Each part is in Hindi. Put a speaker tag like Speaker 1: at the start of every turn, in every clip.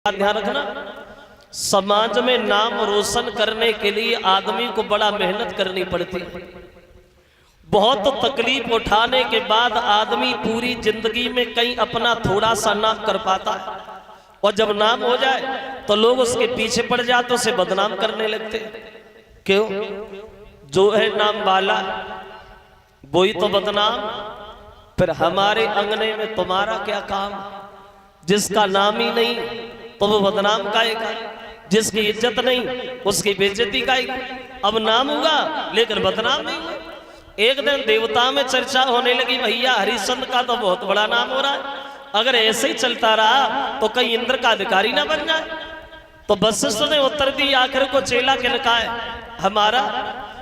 Speaker 1: ध्यान रखना, समाज में नाम रोशन करने के लिए आदमी को बड़ा मेहनत करनी पड़ती है। बहुत तकलीफ उठाने के बाद आदमी पूरी जिंदगी में कहीं अपना थोड़ा सा नाम कर पाता है, और जब नाम हो जाए तो लोग उसके पीछे पड़ जाते, उसे बदनाम करने लगते। क्यों? जो है नाम वाला वही तो बदनाम। फिर हमारे अंगने में तुम्हारा क्या काम? जिसका नाम ही नहीं तो वो बदनाम काएगा, जिसकी इज्जत नहीं उसकी बेइज्जती काएगी। अब नाम हुआ लेकिन बदनाम नहीं हुआ। एक दिन देवता में चर्चा होने लगी, भैया हरिश्चंद्र का तो बहुत बड़ा नाम हो रहा है, अगर ऐसे ही चलता रहा तो कहीं इंद्र का अधिकारी ना बन जाए। तो वशिष्ठ ने उत्तर दी, आखिर को चेला किनका है? हमारा।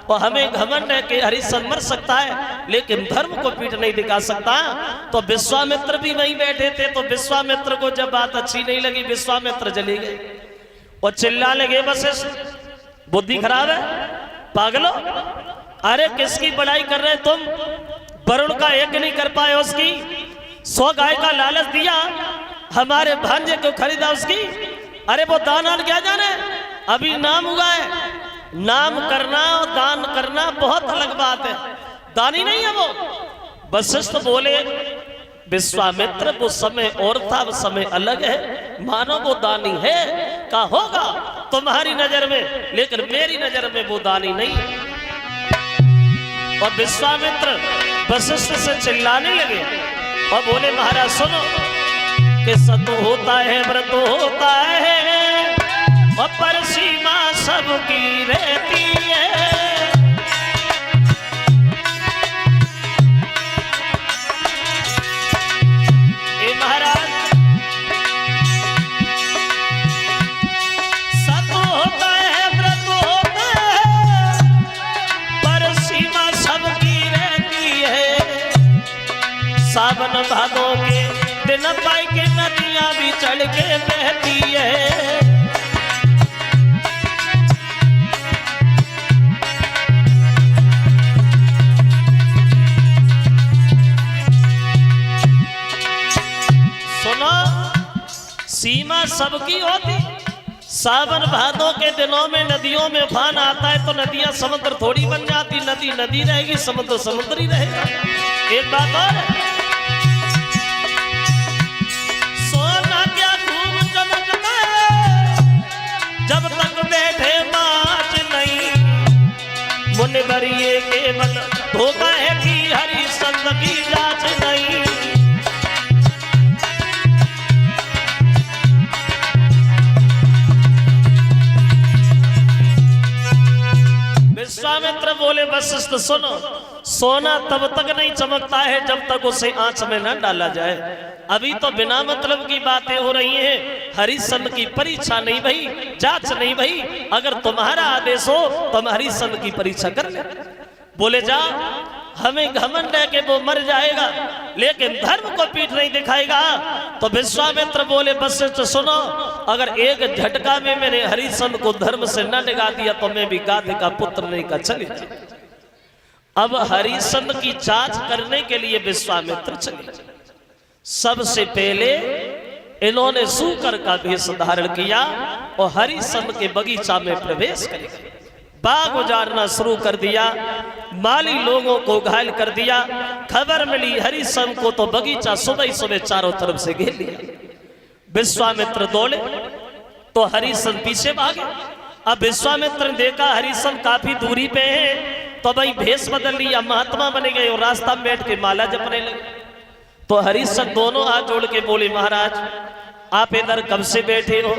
Speaker 1: और हमें घमंड है कि हरिश्चंद्र मर सकता है लेकिन धर्म को पीठ नहीं दिखा सकता। तो विश्वामित्र भी वहीं बैठे थे, तो विश्वामित्र को जब बात अच्छी नहीं लगी विश्वामित्र चले गए और चिल्ला लगे, वशिष्ठ बुद्धि खराब है, पागलो, अरे किसकी बड़ाई कर रहे तुम? वरुण का एक नहीं कर पाए, उसकी 100 गाय का लालच दिया, हमारे भांजे को खरीदा उसकी। अरे वो दान क्या जाने, अभी नाम हुआ है। नाम करना और दान करना बहुत अलग बात है, दानी नहीं है वो। वशिष्ठ बोले, विश्वामित्र वो समय और था, वो समय अलग है, मानो वो दानी है का होगा तुम्हारी नजर में, लेकिन मेरी नजर में वो दानी नहीं है। और विश्वामित्र वशिष्ठ से चिल्लाने लगे और बोले, महाराज सुनो कि सत्य होता है, व्रत होता है, और पर सीमा सबकी रहती है। ए महाराज, सत्य होता है, व्रत होता है, पर सीमा सबकी रहती है। सावन भादों के दिन पाई के नदियां भी चढ़ के बहती है। सीमा सबकी होती। सावन भादों के दिनों में नदियों में उफान आता है तो नदियां समुद्र थोड़ी बन जाती, नदी नदी रहेगी, समुद्र समुद्र ही रहेगा। एक बात और, सोना क्या खूब चमकता है जब तक बैठे बाज नहीं, मुनबरिए केवल धोखा है कि हरिश्चंद्र की जांच नहीं। विश्वामित्र बोले, वशिष्ठ सुनो, सोना तब तक नहीं चमकता है जब तक उसे आंच में न डाला जाए। अभी तो बिना मतलब की बातें हो रही हैं, हरिश्चंद्र की परीक्षा नहीं भई, जांच नहीं भई। अगर तुम्हारा आदेश हो तो हम हरिश्चंद्र की परीक्षा कर ले। बोले, जा, हमें घमंड है कि वो मर जाएगा लेकिन धर्म को पीठ नहीं दिखाएगा। तो विश्वामित्र बोले, वशिष्ठ सुनो, अगर एक झटका में मैंने हरिश्चंद्र को धर्म से न निकाल दिया तो मैं भी गाधे का पुत्र नहीं का चले। अब हरिश्चंद्र की जांच करने के लिए विश्वामित्र चले। सबसे पहले इन्होंने सूकर का वेश धारण किया और हरिश्चंद्र के बगीचा में प्रवेश किया, बाग उजाड़ना शुरू कर दिया, माली लोगों को घायल कर दिया। खबर मिली हरिश्चंद्र को तो बगीचा सुबह ही सुबह चारों तरफ से घेर लिया। विश्वामित्र दौड़े तो हरिश्चंद्र पीछे भागे। अब विश्वामित्र ने देखा हरिश्चंद्र काफी दूरी पे है, तो भाई भेष बदल लिया, महात्मा बने गए और रास्ता में बैठ के माला जपने लगे। तो हरिश्चंद्र दोनों हाथ जोड़ के बोले, महाराज आप इधर कब से बैठे हो?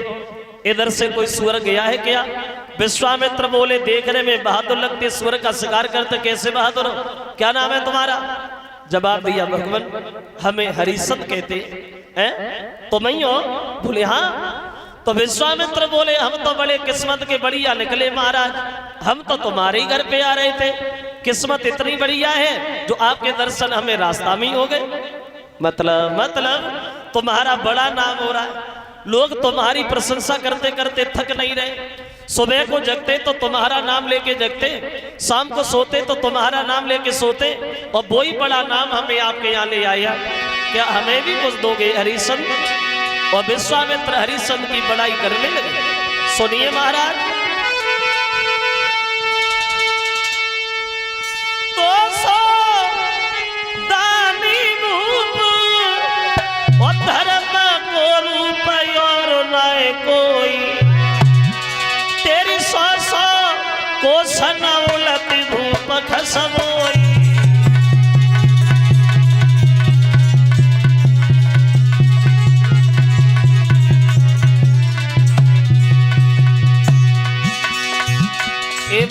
Speaker 1: इधर से कोई सुअर गया है क्या? विश्वामित्र बोले, देखने में बहादुर लगते, सुअर का शिकार करते, कैसे बहादुर हो? क्या नाम है तुम्हारा? जवाब दिया, भगवान हमें हरिश्चंद्र कहते हैं। तो मैं हो? बोले हाँ। तो विश्वामित्र बोले, हम तो बड़े किस्मत के बढ़िया निकले महाराज, हम तो तुम्हारे ही घर पे आ रहे थे, किस्मत इतनी बढ़िया है जो आपके दर्शन हमें रास्ता में ही हो गए। मतलब तुम्हारा बड़ा नाम हो रहा है, लोग तुम्हारी प्रशंसा करते करते थक नहीं रहे। सुबह को जगते तो तुम्हारा नाम लेके जगते, शाम को सोते तो तुम्हारा नाम लेके सोते, और वही बड़ा नाम हमें आपके यहाँ ले आया। क्या हमें भी कुछ दोगे हरिश्चंद्र? और विश्वामित्र हरिश्चंद्र की बड़ाई करने लगे। सुनिए महाराज, तो सो दानी रूप और धर्म को रूप और नए कोई, तेरी सौ सौ को सनौलत भूप खसमोई।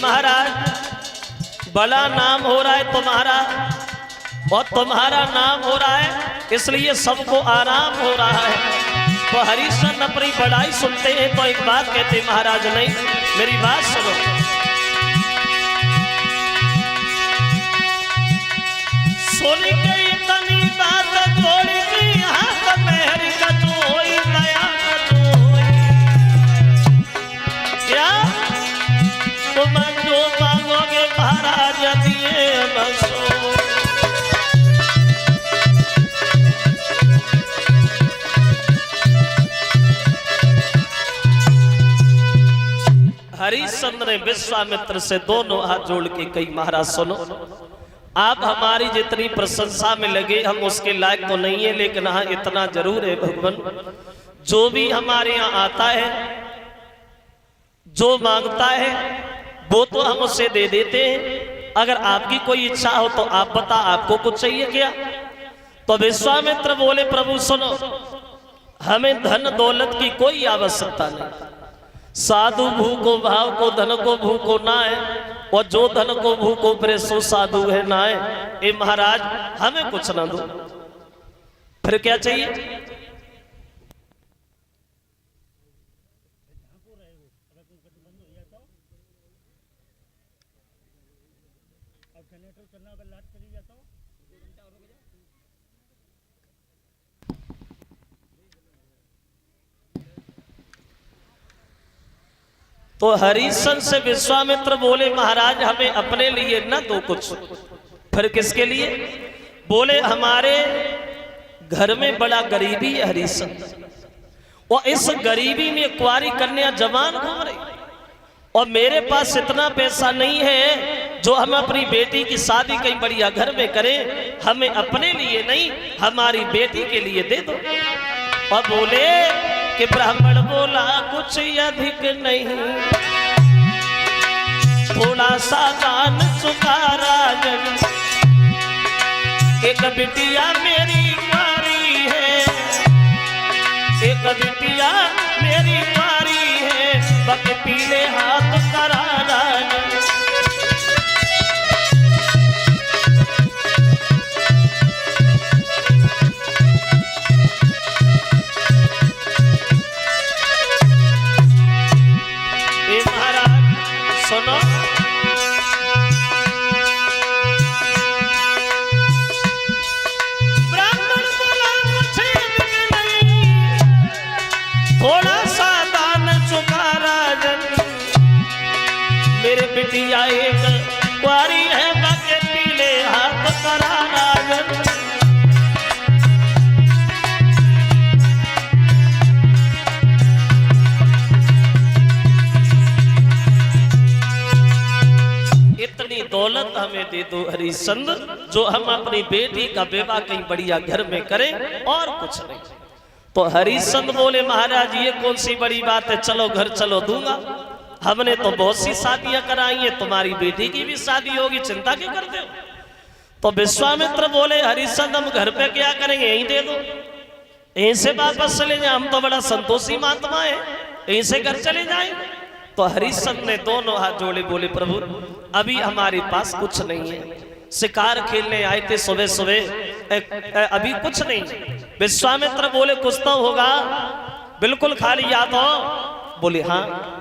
Speaker 1: महाराज बड़ा नाम हो रहा है तुम्हारा और तुम्हारा नाम हो रहा है, इसलिए सबको आराम हो रहा है। तो हरिश्चंद्र अपनी बड़ाई सुनते हैं तो एक बात कहते महाराज, नहीं मेरी बात सुनो। सुन के इतनी बात थोड़ी सी हाथ मेहर का जोई नया क्या तुम जो मांगोगे महाराज दिए बसो। हरिश्चंद्र ने विश्वामित्र से दोनों हाथ जोड़ के कही, महाराज सुनो, आप हमारी जितनी प्रशंसा में लगे हम उसके लायक तो नहीं है, लेकिन हाँ इतना जरूर है भगवान, जो भी हमारे यहाँ आता है जो मांगता है वो तो हम उसे दे देते हैं। अगर आपकी कोई इच्छा हो तो आप बता, आपको कुछ चाहिए क्या? तो विश्वामित्र बोले, प्रभु सुनो, हमें धन दौलत की कोई आवश्यकता नहीं। साधु भूखो भाव को धन को भूखो ना है, और जो धन को भूखो प्रे सो साधु है ना है। ए महाराज हमें कुछ ना दो, फिर क्या चाहिए? तो हरिश्चंद्र से विश्वामित्र बोले, महाराज हमें अपने लिए न दो कुछ, फिर किसके लिए? बोले हमारे घर में बड़ा गरीबी है हरिश्चंद्र, और इस गरीबी में कुंवारी कन्या जवान घूम रही, और मेरे पास इतना पैसा नहीं है जो हम अपनी बेटी की शादी कहीं बढ़िया घर में करें। हमें अपने लिए नहीं, हमारी बेटी के लिए दे दो। और बोले कि ब्राह्मण बोला कुछ अधिक नहीं, थोड़ा सा दान चुका राजन। एक बिटिया मेरी कुंवारी है, एक बिटिया मेरी कुंवारी है, बक पीले हाथ करा राजन। बिटिया एक कुंवारी है, बाके पीले हाथ करा राजन। इतनी दौलत हमें दे दो हरिश्चंद्र, जो हम अपनी बेटी का विवाह कहीं बढ़िया घर में करें, और कुछ नहीं। तो हरिश्चंद्र बोले, महाराज ये कौन सी बड़ी बात है, चलो घर चलो, दूंगा। हमने तो बहुत सी शादियां कराई हैं, तुम्हारी बेटी की भी शादी होगी, चिंता क्यों करते हो? तो विश्वामित्र बोले, हरिश्चंद्र हम घर पे क्या करेंगे, यहीं दे दो, यहीं से वापस चले जाए, हम तो बड़ा संतोषी महात्मा है, यहीं से घर चले जाए। तो हरिश्चंद्र ने दोनों हाथ जोड़े, बोले प्रभु अभी हमारे पास कुछ नहीं है, शिकार खेलने आए थे सुबह सुबह, अभी कुछ नहीं। विश्वामित्र बोले कुछ तो होगा, बिल्कुल खाली याद हो? बोले हाँ,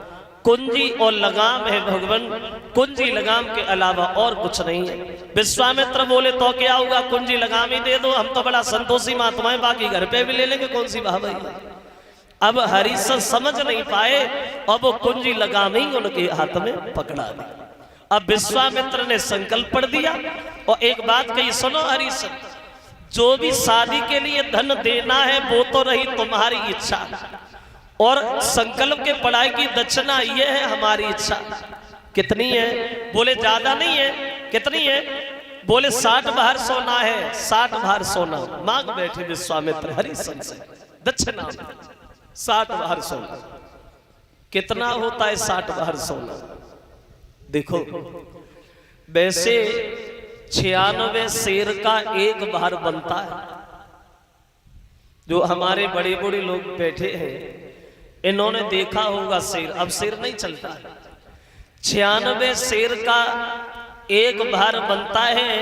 Speaker 1: कुंजी और लगाम है भगवान, कुंजी लगाम के अलावा और कुछ नहीं है। विश्वामित्र बोले तो क्या होगा, कुंजी लगाम ही दे दो, हम तो बड़ा संतोषी महात्मा है, बाकी घर पे भी ले लेंगे, कौन सी बात है। अब हरिश्चंद्र समझ नहीं पाए, और वो कुंजी लगाम ही उनके हाथ में पकड़ा दी। अब विश्वामित्र ने संकल्प पढ़ दिया, और एक बात कही सुनो हरिश्चंद्र, जो भी शादी के लिए धन देना है वो तो रही तुम्हारी इच्छा, और संकल्प के पढ़ाई की दक्षिणा ये है हमारी इच्छा। कितनी है? बोले ज्यादा नहीं है। कितनी है? बोले 60 भार सोना है। 60 भार सोना मांग बैठे विश्वामित्र हरिश्चंद्र से दक्षिणा 60 भार सोना। कितना होता है 60 भार सोना? देखो, वैसे 96 शेर का एक भार बनता है। जो हमारे बड़े बड़े लोग बैठे हैं इन्होंने देखा होगा शेर, अब शेर नहीं चलता है। 96 शेर का एक भार बनता है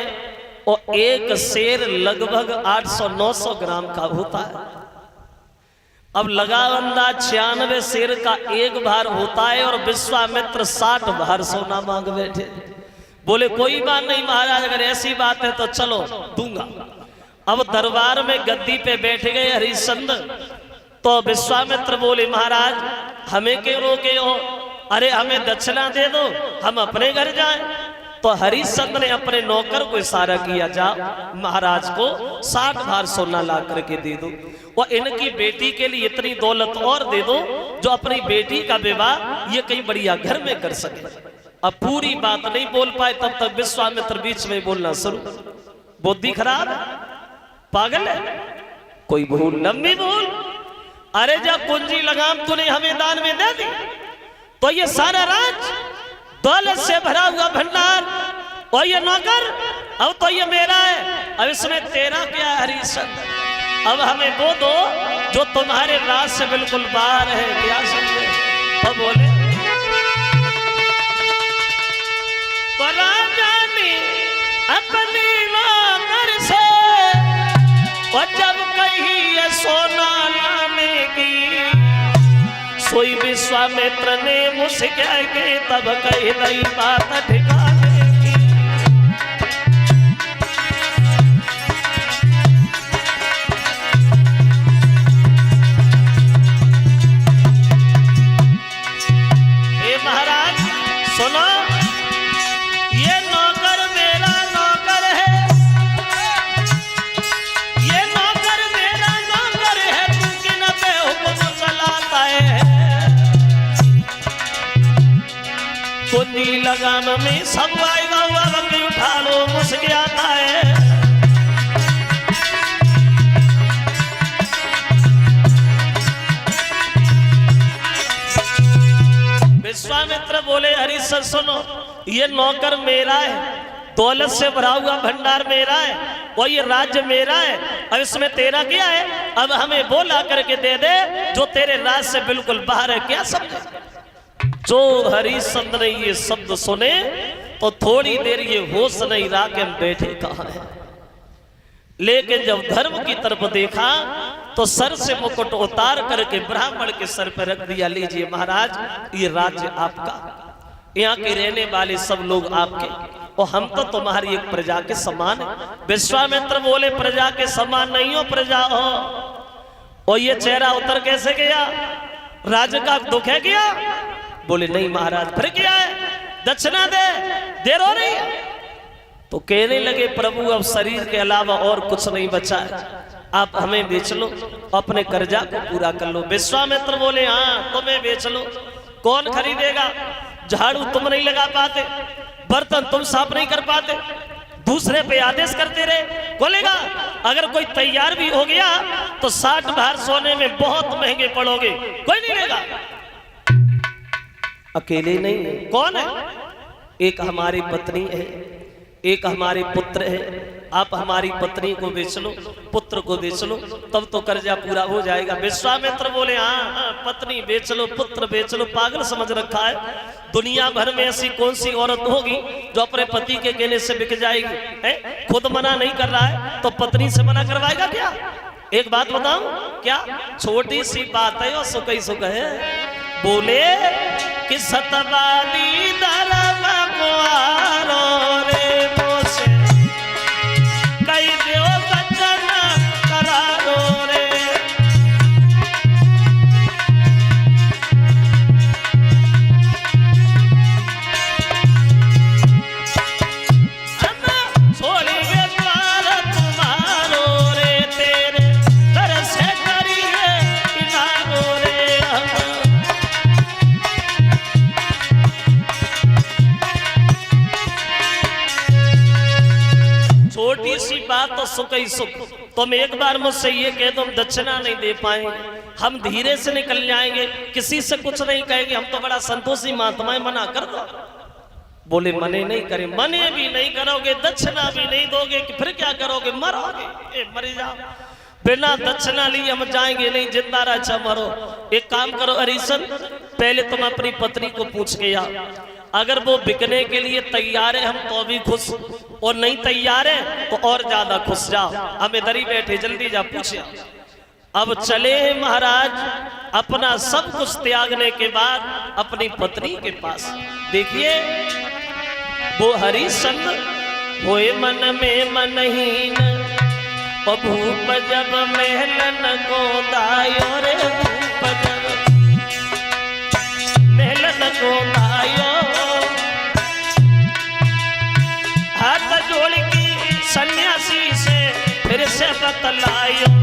Speaker 1: और एक शेर लगभग 800-900 ग्राम का होता है। अब लगा अंदाज 96 शेर का एक भार होता है और विश्वामित्र 60 भार सोना मांग बैठे। बोले कोई बात नहीं महाराज, अगर ऐसी बात है तो चलो दूंगा। अब दरबार में गद्दी पे बैठ गए हरिश्चंद्र। तो विश्वामित्र बोले महाराज हमें क्यों रोके हो? अरे हमें दक्षिणा दे दो, हम अपने घर जाएं। तो हरिश्चंद्र ने अपने नौकर को इशारा किया, जा महाराज को 60 भार सोना ला करके दे दो और इनकी बेटी के लिए इतनी दौलत और दे दो जो अपनी बेटी का विवाह ये कहीं बढ़िया घर में कर सके। अब पूरी बात नहीं बोल पाए तब तक विश्वामित्र बीच में बोलना शुरू। बुद्धि खराब है, पागल है, कोई भूल लंबी भूल। अरे जब कुंजी लगाम तूने हमें दान में दे दी तो ये सारा राज दौलत से भरा हुआ भंडार और ये नौकर अब तो ये मेरा है, अब इसमें तेरा क्या है हरिश्चंद्र? अब हमें वो दो जो तुम्हारे राज से बिल्कुल बाहर है। क्या समझे? तो बोले तो राजा ने अपनी नौकर से और जब कही है सोना लाने की, सोई विश्वामित्र ने मुझसे कह के तब कही नई बात ठिकाने की। हे महाराज सुनो, ये नौकर मेरा नौकर है, ये नौकर मेरा नौकर है, तू कि न पे हुक्म चलाता है। कुंजी लगाम में सब आएगा हुआ बकरी उठा लो मुझसे आता है। विश्वामित्र बोले हरिश्चंद्र सुनो, ये नौकर मेरा है, दौलत से भरा हुआ भंडार मेरा है और ये राज्य मेरा है, अब इसमें तेरा क्या है? अब हमें वो ला करके दे दे जो तेरे राज से बिल्कुल बाहर है। क्या समझे? जो हरिश्चंद्र ने ये शब्द सुने तो थोड़ी देर ये होश नहीं रहा कि हम बैठे कहाँ हैं। लेकिन जब धर्म की तरफ देखा तो सर से मुकुट उतार करके ब्राह्मण के सर पर रख दिया, लीजिए महाराज ये राज्य आपका, यहाँ के रहने वाले सब लोग आपके और हम तो तुम्हारी एक प्रजा के समान है। विश्वामित्र बोले प्रजा के समान नहीं हो, प्रजा हो। और ये चेहरा उतर कैसे गया? राज्य का दुख है क्या? बोले नहीं महाराज, फिर क्या है? दक्षिणा दे, देर हो रही है। तो कहने लगे प्रभु अब शरीर के अलावा और कुछ नहीं बचा है, आप हमें बेच लो, अपने कर्जा को पूरा कर लो। विश्वामित्र बोले हाँ तुम्हें बेच लो, कौन खरीदेगा? झाड़ू तुम नहीं लगा पाते, बर्तन तुम साफ नहीं कर पाते, दूसरे पे आदेश करते रहे, बोलेगा अगर कोई तैयार भी हो गया तो 60 भार सोने में बहुत महंगे पड़ोगे, कोई नहीं लेगा। अकेले नहीं, कौन है? एक हमारी पत्नी है, एक हमारे पुत्र है, आप हमारी पत्नी को बेच लो, पुत्र को बेच लो, तब तो कर्जा पूरा हो जाएगा। विश्वामित्र बोले हाँ पत्नी बेच लो, पुत्र बेच लो, पागल समझ रखा है? दुनिया भर में ऐसी कौन सी औरत होगी जो अपने पति के कहने से बिक जाएगी? है? खुद मना नहीं कर रहा है तो पत्नी से मना करवाएगा क्या? एक बात बताऊं क्या? छोटी सी बात है और सुख ही सुख है। बोले कि सतवादी धर्म कुआरो रे मोसे कई देव बचन करारो रे। छोड़ी गे द्वार तुम्हारो बाद तो सुख ही सुख। तुम एक बार मुझसे ये कह दो हम दक्षिणा नहीं दे पाएंगे, हम धीरे से निकल जाएंगे, किसी से कुछ नहीं कहेंगे, हम तो बड़ा संतोषी महात्मा है, मना कर दो। बोले मने नहीं करे, मने भी नहीं करोगे, दक्षिणा भी नहीं दोगे कि फिर क्या करोगे, मरोगे, मर जाओ। बिना दक्षिणा लिए हम जाएंगे नहीं, जिंदा रह अच्छा मरो। एक काम करो हरिशन, पहले तुम अपनी पत्नी को पूछ के आओ, अगर वो बिकने के लिए तैयार है हम तो भी खुश, और नहीं तैयार है तो और ज्यादा खुश। जाओ, हम इधर ही बैठे, जल्दी जा पूछे। अब चले महाराज अपना सब कुछ त्यागने के बाद अपनी पत्नी के पास। देखिए वो हरिश्चंद्र होए मन में मनहीन, और भूप जब महलन को दायो रे, भूप जब महलन को दायो, हाथ जोड़ की सन्यासी से फिर से बतलायो,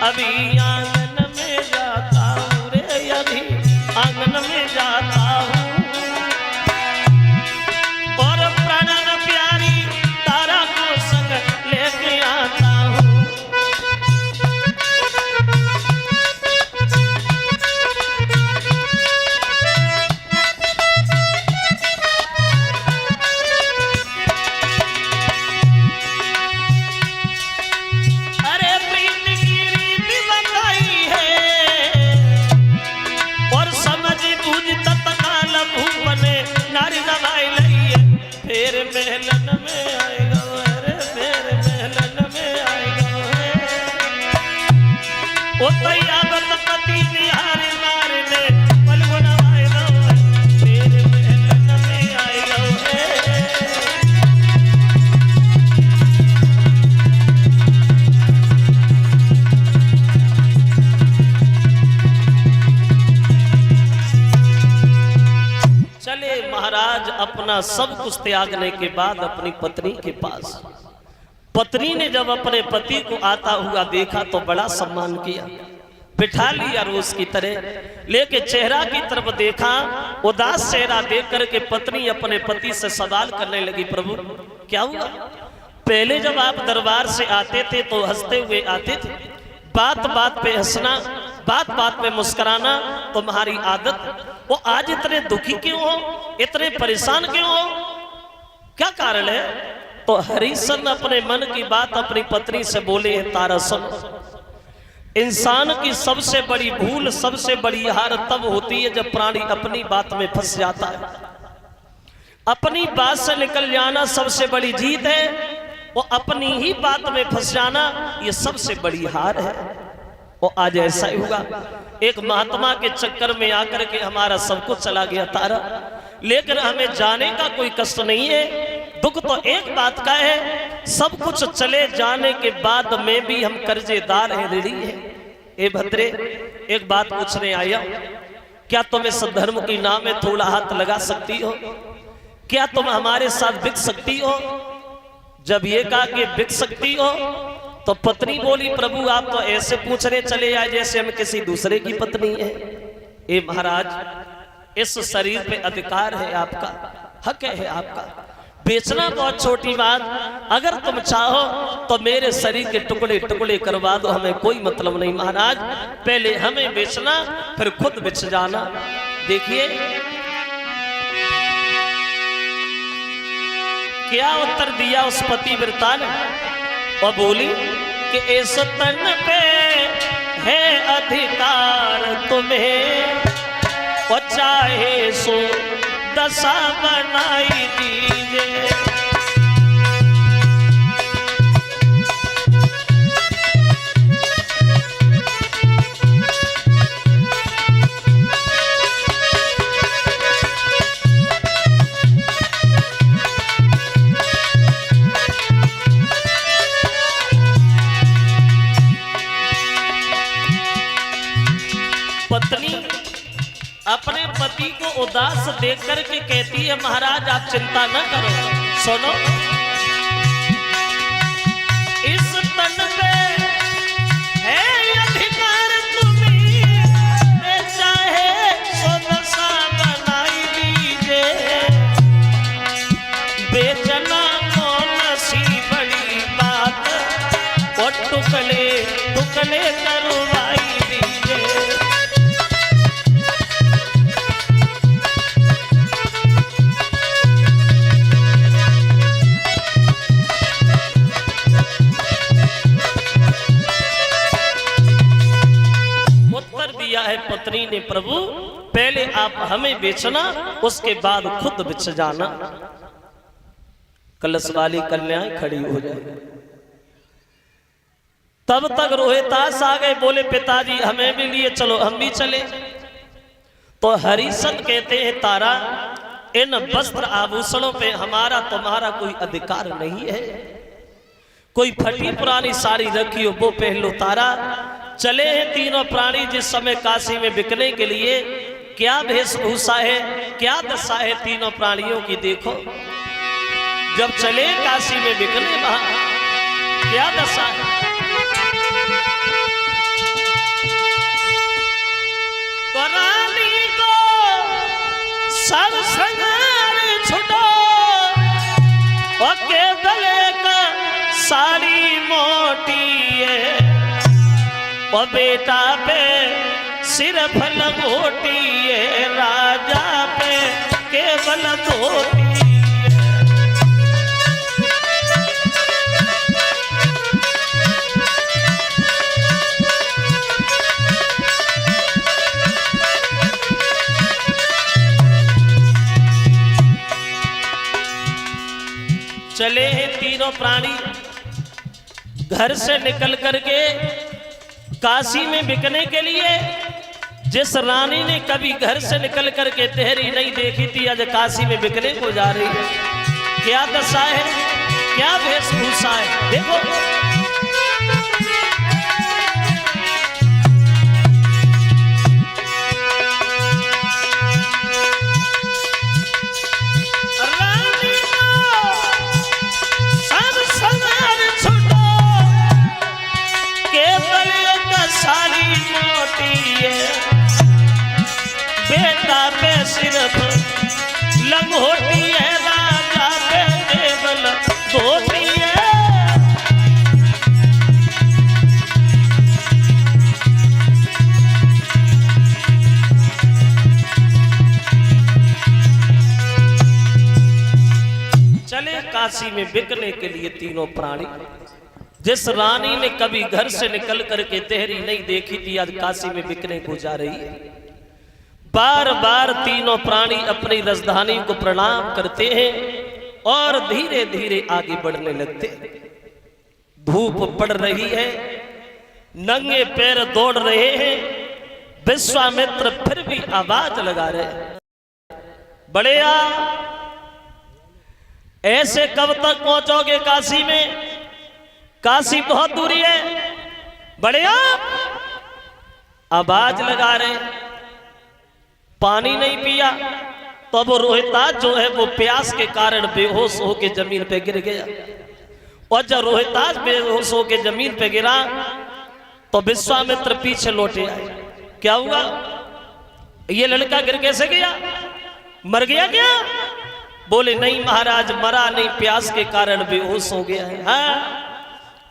Speaker 1: अभी आंगन में जाता हूँ रे, अभी आंगन में जाता हूँ, और प्राणन प्यारी तारा को संग लेके आता हूँ। महलन में आएगा रे, मेरे महलन में आएगा, ओ तैयाबत पति निहार नार ने पल गुनवाएगा, मेरे महलन में आएगा। चले महाराज अपना सब कुछ त्यागने के बाद अपनी पत्नी के पास। पत्नी ने जब अपने पति को आता हुआ देखा तो बड़ा सम्मान किया, बिठा लिया रोज की तरह, लेके चेहरा की तरफ देखा, उदास चेहरा देख करके पत्नी अपने पति से सवाल करने लगी, प्रभु क्या हुआ? पहले जब आप दरबार से आते थे तो हंसते हुए आते थे, बात बात पे हंसना, बात बात पे मुस्कुराना तुम्हारी आदत, वो आज इतने दुखी क्यों हो, इतने परेशान क्यों हो, क्या कारण है? तो हरिश्चंद्र अपने मन की बात अपनी पत्नी से बोले, तारा सुन, इंसान की सबसे बड़ी भूल, सबसे बड़ी हार तब होती है जब प्राणी अपनी बात में फंस जाता है। अपनी बात से निकल जाना सबसे बड़ी जीत है, वो अपनी ही बात में फंस जाना ये सबसे बड़ी हार है। वो आज ऐसा ही हुआ, एक महात्मा के चक्कर में आकर के हमारा सब कुछ चला गया तारा, लेकिन हमें जाने का कोई कष्ट नहीं है। दुख तो एक बात का है, सब कुछ चले जाने के बाद में भी हम कर्जेदार हैं, ऋणी हैं। ए भद्रे, एक बात पूछने आया, क्या तुम इस धर्म की नाम में थोड़ा हाथ लगा सकती हो? क्या तुम हमारे साथ बिक सकती हो? जब ये कहा कि बिक सकती हो तो पत्नी बोली, प्रभु आप तो ऐसे पूछने चले आए जैसे हम किसी दूसरे की पत्नी है। ए महाराज, इस शरीर पे अधिकार है आपका, हक है आपका, बेचना बहुत छोटी बात, अगर तुम चाहो तो मेरे शरीर के टुकड़े टुकड़े करवा दो, हमें कोई मतलब नहीं महाराज, पहले हमें बेचना फिर खुद बेच जाना। देखिए क्या उत्तर दिया उस पतिव्रता ने, और बोली कि इस तन पे है अधिकार तुम्हें, और चाहे सो दशा बनाई दीजिए। पत्नी अपने पति को उदास देख करके कहती है, महाराज आप चिंता न करो, सुनो, इस तन पे है अधिकार तुम्हें, चाहे सो दशा बनाई दीजिए। बेचना कौन सी बड़ी बात, ने प्रभु पहले आप हमें बेचना, उसके बाद खुद बिछ जाना। कलश वाली कन्याएं खड़ी हो जाए। तब तक रोहितास आ गए, बोले पिताजी हमें भी लिए चलो, हम भी चले। तो हरिशन कहते हैं तारा, इन वस्त्र आभूषणों पे हमारा तुम्हारा कोई अधिकार नहीं है। कोई फटी पुरानी साड़ी रखी हो वो पहन लो। तारा चले हैं तीनों प्राणी जिस समय काशी में बिकने के लिए। क्या वेशभूषा है, क्या दशा है तीनों प्राणियों की देखो। जब चले काशी में बिकने, वहां क्या दशा है। तो रानी को सब संगार छुटो, और के गले का साड़ी मोटी है, और बेटा पे सिर्फ लंगोटी है, राजा पे केवल धोती। चले हैं तीनों प्राणी घर से निकल करके काशी में बिकने के लिए। जिस रानी ने कभी घर से निकल करके तेहरी नहीं देखी थी, आज काशी में बिकने को जा रही है। क्या दशा है, क्या वेशभूषा है देखो। बेटा पे सिर्फ लंगोटी है, राजा पे केवल धोती है। चले काशी में बिकने के लिए तीनों प्राणी। जिस रानी ने कभी घर से निकल करके तेहरी नहीं देखी थी, आज काशी में बिकने को जा रही है। बार बार तीनों प्राणी अपनी राजधानी को प्रणाम करते हैं और धीरे धीरे आगे बढ़ने लगते। धूप पड़ रही है, नंगे पैर दौड़ रहे हैं। विश्वामित्र फिर भी आवाज लगा रहे हैं, बड़ेया ऐसे कब तक पहुंचोगे काशी में? काशी बहुत दूरी है। बड़ेया आवाज लगा रहे, पानी नहीं पिया। तो वो रोहितास जो है वो प्यास के कारण बेहोश होकर जमीन पे गिर गया। और जब रोहितास बेहोश होकर जमीन पे गिरा तो विश्वामित्र पीछे लौटे आए। क्या हुआ, ये लड़का गिर कैसे गया, मर गया क्या? बोले नहीं महाराज, मरा नहीं, प्यास के कारण बेहोश हो गया है। हाँ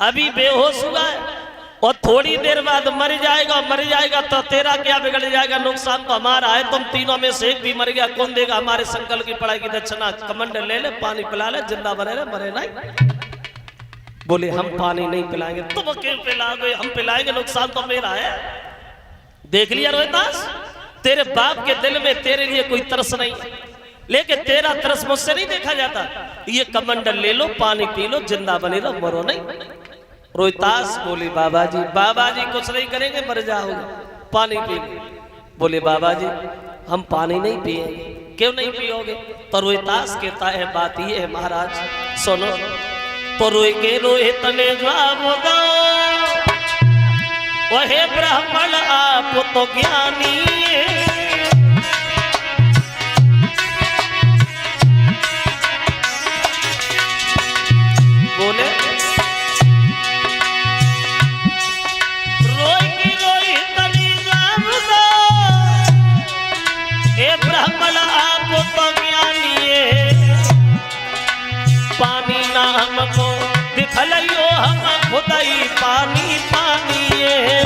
Speaker 1: अभी बेहोश हुआ है और थोड़ी देर बाद मर जाएगा। मर जाएगा तो तेरा क्या बिगड़ जाएगा, नुकसान तो हमारा है। तुम तीनों में से एक भी मर गया, कौन देगा हमारे संकल्प की पढ़ाई की दक्षिणा? कमंडल ले ले, पानी पिला ले, जिंदा बने रहे, मरे नहीं। बोले हम पानी नहीं पिलाएंगे। तुम क्यों पिलाओगे, हम पिलाएंगे, नुकसान तो मेरा है। देख लिया रोहितास, तेरे बाप के दिल में तेरे लिए कोई तरस नहीं, लेकिन तेरा तरस मुझसे नहीं देखा जाता। ये कमंडल ले लो, पानी पी लो, जिंदा बने रहो, मरो नहीं। रोहितास बोले बाबा जी कुछ नहीं करेंगे, मर जाओगे, पानी पी लो। बोले बाबा जी हम पानी नहीं पिएंगे। क्यों नहीं पियोगे? तो रोहितास कहता है बात ये है महाराज सुनो। तो रोहित ने जवाब दो, वहे ब्राह्मण आप तो ज्ञानी, बोले ब्राह्मण आप तो ज्ञानी, पानी ना हमको दिखलाइयो, हम खुद ही पानी पानी है।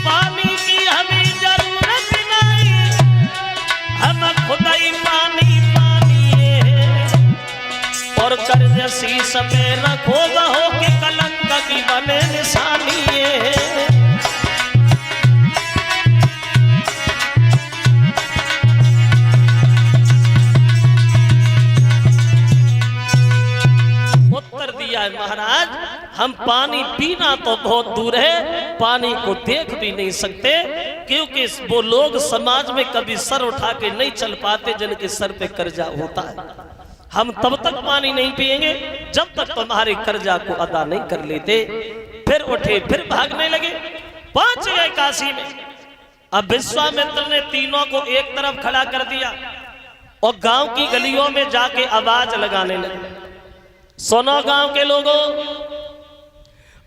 Speaker 1: पानी की हमें जरूरत नहीं, खुदाई पानी पानी और कर्ज शीश पे रखो बहो के कलंक की बने निशानी उत्तर दिया है महाराज, हम पानी पीना तो बहुत दूर है, पानी को देख भी नहीं सकते, क्योंकि वो लोग समाज में कभी सर उठा के नहीं चल पाते जिनके सर पे कर्जा होता है। हम तब तक पानी नहीं पिएंगे जब तक तुम्हारे कर्जा को अदा नहीं कर लेते। फिर उठे, फिर भागने लगे, पहुंच गए काशी में। अब विश्वामित्र ने तीनों को एक तरफ खड़ा कर दिया और गांव की गलियों में जाके आवाज लगाने लगे, सुनो गांव के लोगों,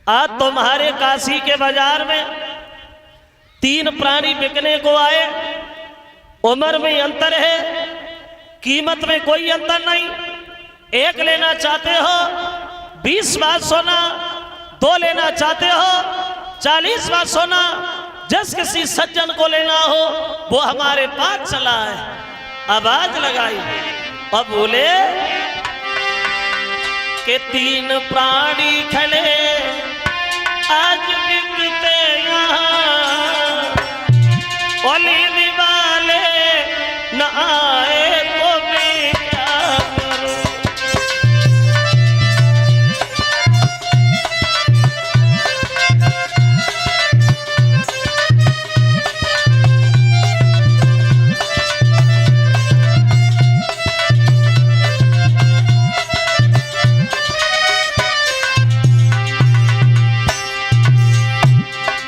Speaker 1: आज तुम्हारे काशी के बाजार में 3 प्राणी बिकने को आए। उम्र में अंतर है, कीमत में कोई अंतर नहीं। एक लेना चाहते हो 20 बार सोना, 2 लेना चाहते हो 40 बार सोना। जिस किसी सज्जन को लेना हो वो हमारे पास चला है। आवाज लगाई और बोले के 3 प्राणी खड़े आज बिकते यहाँ, ओली वाले न आए तो मैं क्या करूं।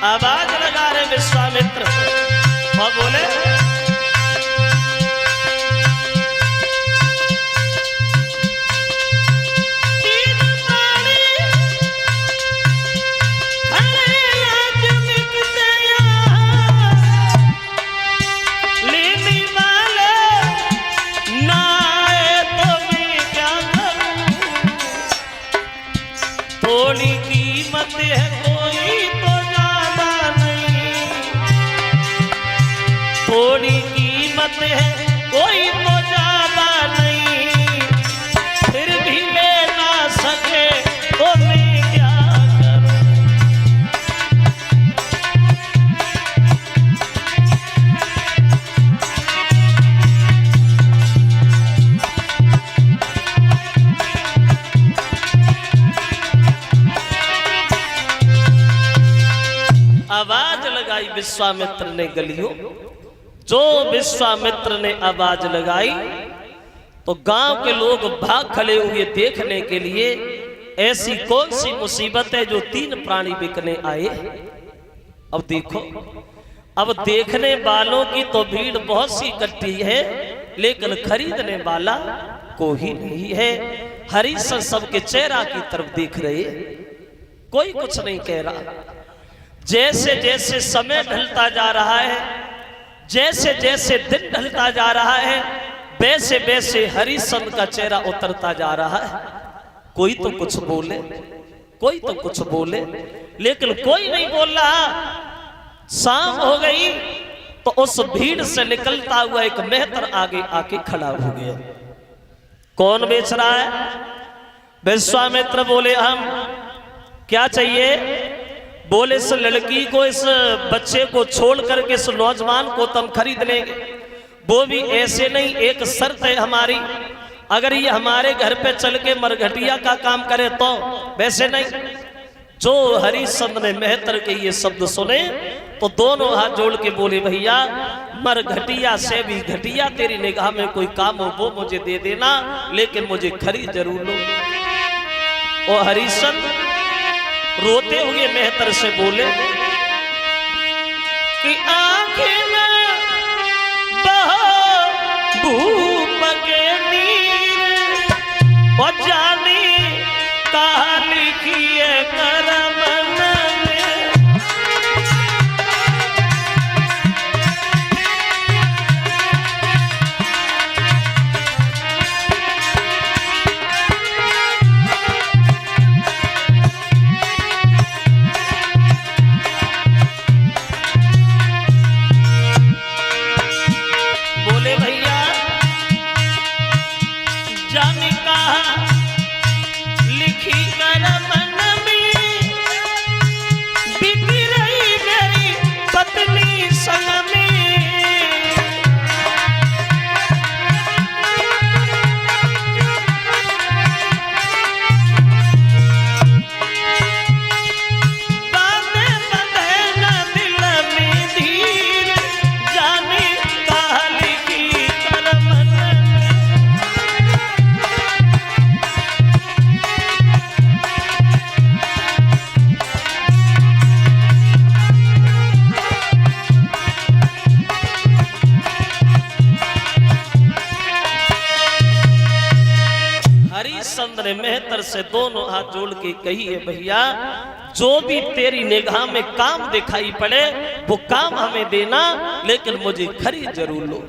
Speaker 1: आवाज लगा रहे विश्वामित्र और बोले थोड़ी कीमत है कोई तो ज्यादा नहीं, थोड़ी कीमत है कोई तो ज्यादा नहीं, फिर भी ले ना सके तो मैं क्या करूं। आवाज लगाई विश्वामित्र ने गलियों। जो विश्वामित्र ने आवाज लगाई तो गांव के लोग भाग खड़े हुए देखने के लिए। ऐसी कौन सी मुसीबत है जो 3 प्राणी बिकने आए। अब देखो, अब देखने वालों की तो भीड़ बहुत सी इकट्ठी है, लेकिन खरीदने वाला कोई नहीं है। हरिशन सबके चेहरा की तरफ देख रहे, कोई कुछ नहीं कह रहा। जैसे जैसे समय ढलता जा रहा है, जैसे जैसे दिन ढलता जा रहा है, वैसे वैसे हरिशन का चेहरा उतरता जा रहा है। कोई तो कुछ बोले, कोई तो कुछ बोले, लेकिन कोई नहीं बोल रहा। शाम हो गई तो उस भीड़ से निकलता हुआ एक मेहतर आगे आके खड़ा हो गया। कौन बेच रहा है? विश्वामित्र बोले हम। क्या चाहिए? बोले इस लड़की को, इस बच्चे को छोड़ करके इस नौजवान को तुम खरीद लेंगे। वो भी ऐसे नहीं, एक शर्त है हमारी, अगर ये हमारे घर पे चल के मरघटिया का काम करे तो। वैसे नहीं। जो हरिश्चंद्र ने मेहतर के ये शब्द सुने तो दोनों हाथ जोड़ के बोले, भैया मरघटिया से भी घटिया तेरी निगाह में कोई काम हो वो मुझे दे देना, लेकिन मुझे खरीद जरूर लो। और हरिश्चंद्र रोते हुए मेहतर से बोले कि आंखें में बहो भूप के नीर और जानी कहा लिखिए करम में। बोले भैया हरिश्चंद्र ने मेहतर से दोनों हाथ जोड़ के कही है, भैया जो भी तेरी निगाह में काम दिखाई पड़े वो काम हमें देना, लेकिन मुझे खरीद जरूर लो।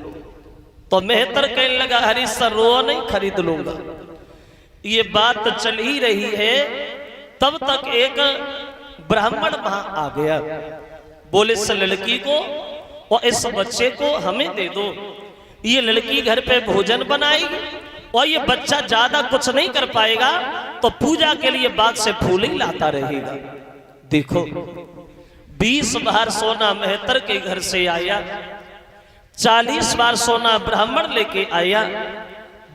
Speaker 1: तो मेहतर कहने लगा, हरिश्चंद्र रो नहीं, खरीद लूंगा। ये बात चल ही रही है, तब तक एक ब्राह्मण वहां आ गया। बोले, इस लड़की को और इस बच्चे को हमें दे दो, ये लड़की घर पे भोजन बनाएगी और ये बच्चा ज्यादा कुछ नहीं कर पाएगा, तो पूजा के लिए बाग से फूल ही लाता रहेगा। देखो 20 बार सोना मेहतर के घर से आया, 40 बार सोना ब्राह्मण लेके आया।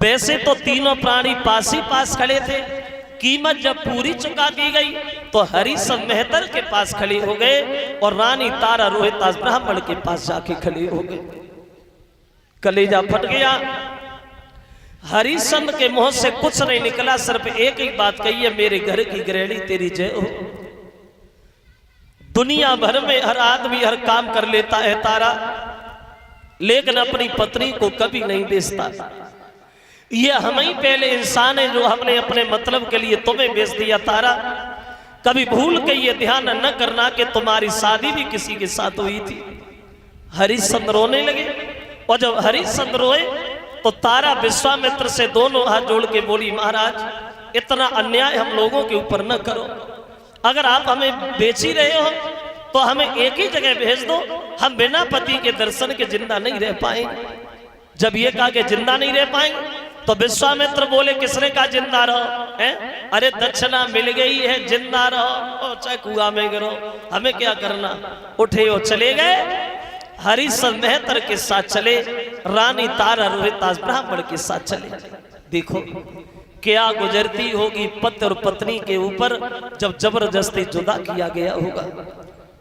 Speaker 1: वैसे तो तीनों प्राणी पास ही पास खड़े थे, कीमत जब पूरी चुका दी गई तो हरिश्चंद्र मेहतर के पास खड़े हो गए और रानी तारा रोहितास ब्राह्मण के पास जाके खड़े हो गए। कलेजा फट गया। हरिश्चंद्र के मुंह से कुछ नहीं निकला, सिर्फ एक ही बात कही है, मेरे घर की गृहिणी तेरी जय हो। दुनिया भर में हर आदमी हर काम कर लेता है तारा, लेकिन अपनी पत्नी को कभी नहीं बेचता। ये हम ही पहले इंसान है जो हमने अपने मतलब के लिए तुम्हें बेच दिया तारा। कभी भूल के ये ध्यान न करना कि तुम्हारी शादी भी किसी के साथ हुई थी। हरिश्चंद्र रोने लगे, और जब हरिश्चंद्र रोए तो तारा विश्वामित्र से दोनों हाथ जोड़ के बोली, महाराज इतना अन्याय हम लोगों के ऊपर न करो। अगर आप हमें बेच ही रहे हो तो हमें एक ही जगह भेज दो, हम बिना पति के दर्शन के जिंदा नहीं रह पाएंगे। जब ये कहा कि जिंदा नहीं रह पाएंगे तो विश्वामित्र बोले, किसने कहा जिंदा रहो है? अरे दक्षिणा मिल गई है, जिंदा रहो चाहे कुआं में गिरो, हमें क्या करना। उठे और चले गए। हरिश्चंद्र मेहतर के साथ चले, रानी तारा रोहितास ब्राह्मण के साथ चले। देखो क्या गुजरती होगी पति और पत्नी के ऊपर जब जबरदस्ती जुदा किया गया होगा।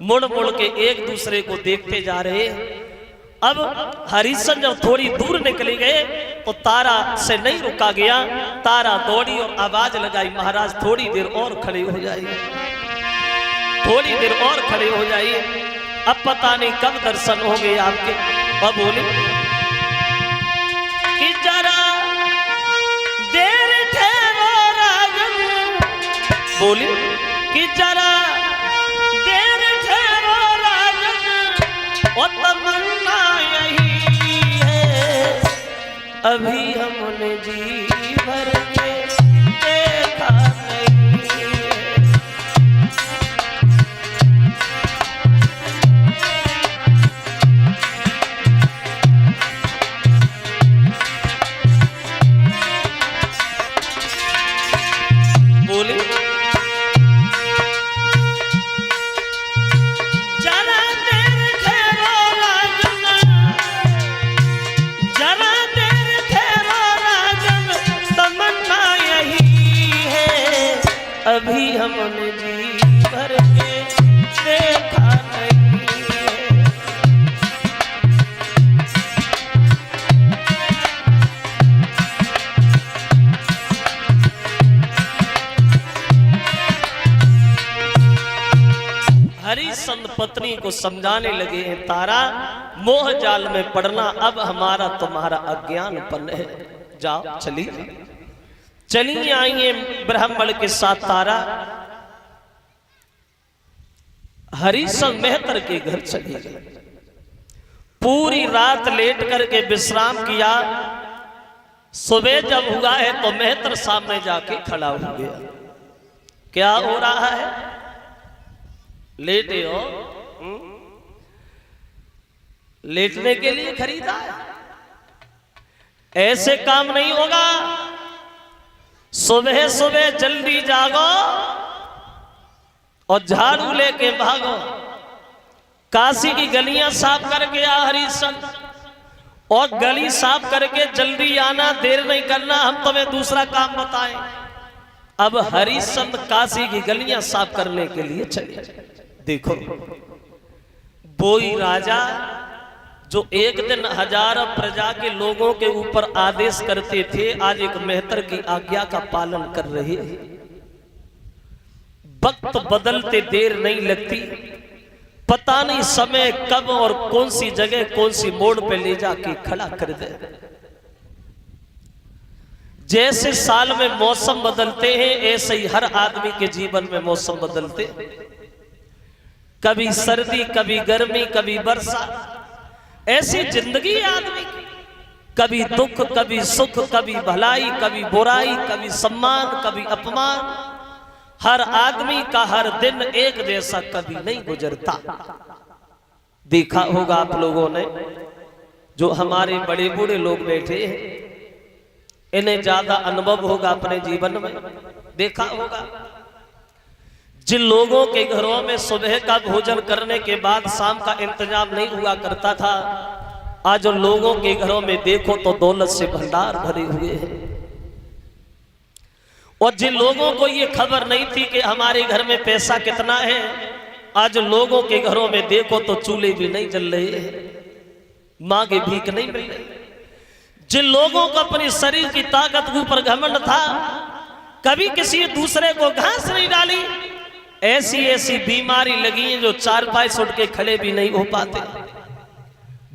Speaker 1: मुड़ मुड़ के एक दूसरे को देखते जा रहे। अब हरिश्चंद्र जब थोड़ी दूर निकले गए तो तारा से नहीं रुका गया। तारा दौड़ी और आवाज लगाई, महाराज थोड़ी देर और खड़े हो जाइए, थोड़ी देर और खड़े हो जाइए, अब पता नहीं कब दर्शन होंगे आपके। अब बोले कि जरा देर ठहरो राजन, बोली कि जरा देर ठहरो राजन, और तमन्ना यही है अभी हमने जी भर के देखा नहीं है। बोले जरा देर ठहरो राजन, जरा देर ठहरो राजन, तमन्ना यही है अभी हमने जी भर के देखा नहीं है। हरिश्चंद्र पत्नी को समझाने लगे हैं, तारा मोह जाल में पड़ना अब हमारा तुम्हारा अज्ञानपन है। जाओ चली चली आइए ब्राह्मण के साथ तारा हरिश्चंद्र मेहतर के घर चली गई। पूरी रात लेट करके विश्राम किया। सुबह जब हुआ है तो मेहतर सामने जाके खड़ा हो गया। क्या हो रहा है? लेटे हो? लेटने के लिए खरीदा है? ऐसे काम नहीं होगा। सुबह सुबह जल्दी जागो और झाड़ू लेके भागो। काशी की गलियां साफ करके आ हरिश्चंद्र, और गली साफ करके जल्दी आना, देर नहीं करना, हम तुम्हें दूसरा काम बताएं। अब हरिश्चंद्र काशी की गलियां साफ करने के लिए चले। देखो बोई राजा जो एक दिन हजारों प्रजा के लोगों के ऊपर आदेश करते थे, आज एक मेहतर की आज्ञा का पालन कर रहे हैं। वक्त बदलते देर नहीं लगती, पता नहीं समय कब और कौन सी जगह कौन सी मोड़ पे ले जाके खड़ा कर दे। जैसे साल में मौसम बदलते हैं ऐसे ही हर आदमी के जीवन में मौसम बदलते हैं। कभी सर्दी, कभी गर्मी, कभी वर्षा, ऐसी जिंदगी है आदमी की। कभी दुख, कभी सुख, कभी भलाई, कभी बुराई, कभी सम्मान, कभी अपमान। हर आदमी का हर दिन एक जैसा कभी नहीं गुजरता। देखा होगा आप लोगों ने, जो हमारे बड़े बूढ़े लोग बैठे हैं, इन्हें ज्यादा अनुभव होगा अपने जीवन में। देखा होगा जिन लोगों के घरों में सुबह का भोजन करने के बाद शाम का इंतजाम नहीं हुआ करता था, आज उन लोगों के घरों में देखो तो दौलत से भंडार भरे हुए हैं। और जिन लोगों को ये खबर नहीं थी कि हमारे घर में पैसा कितना है, आज लोगों के घरों में देखो तो चूल्हे भी नहीं जल रहे हैं, मांगे भीख नहीं मिल रही। जिन लोगों को अपनी शरीर की ताकत के ऊपर घमंड था, कभी किसी दूसरे को घास नहीं डाली, ऐसी ऐसी बीमारी लगी है जो चारपाई से उठ के खड़े भी नहीं हो पाते।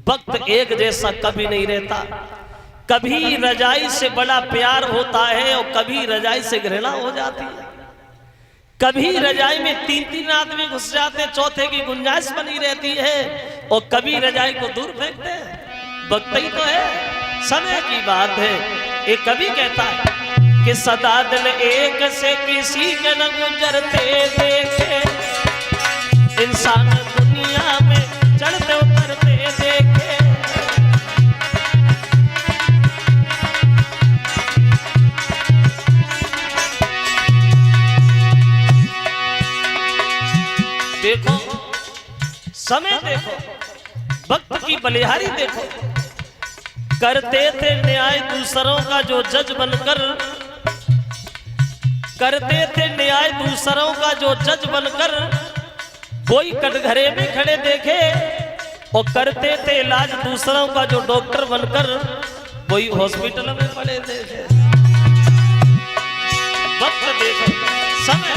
Speaker 1: वक्त एक जैसा कभी नहीं रहता। कभी रजाई से बड़ा प्यार होता है और कभी रजाई से घृणा हो जाती है। कभी रजाई में 3-3 आदमी घुस जाते हैं, चौथे की गुंजाइश बनी रहती है, और कभी रजाई को दूर फेंकते हैं। वक्त ही तो है, समय की बात है। एक कवि कहता है कि सदा दिन एक से किसी के न गुजरते देखे, इंसान दुनिया में चढ़ते उतरते देखे। देखो समय, देखो वक्त की बलिहारी देखो। करते थे न्याय दूसरों का जो जज बनकर, करते थे न्याय दूसरों का जो जज बनकर, कोई कटघरे में खड़े देखे। और करते थे इलाज दूसरों का जो डॉक्टर बनकर, कोई हॉस्पिटल में पड़े देखे। वक्त देखो, समय।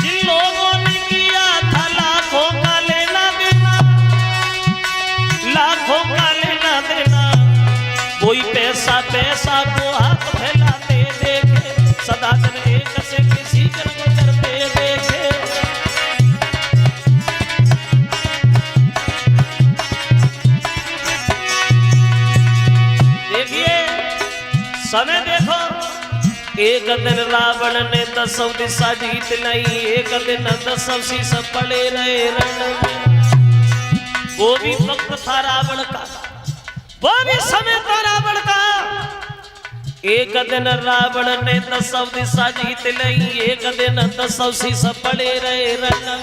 Speaker 1: जिन लोगों ने किया था लाखों का लेना देना, लाखों का लेना देना, कोई पैसा पैसा को हाथ फैलाते देखे। सदा दिन एक से किसी के गुजरते देखे। देखिए समय देखो। एक दिन रावण ने 10 दिशा जीत नहीं, एक दिन 10 शीश पड़े रहे रण में। वो भी वक्त था रावण का, वो भी समय था रावण का। एक दिन रावण ने 10 दिशा जीत नहीं, एक दिन 10 शीश पड़े रहे रण में।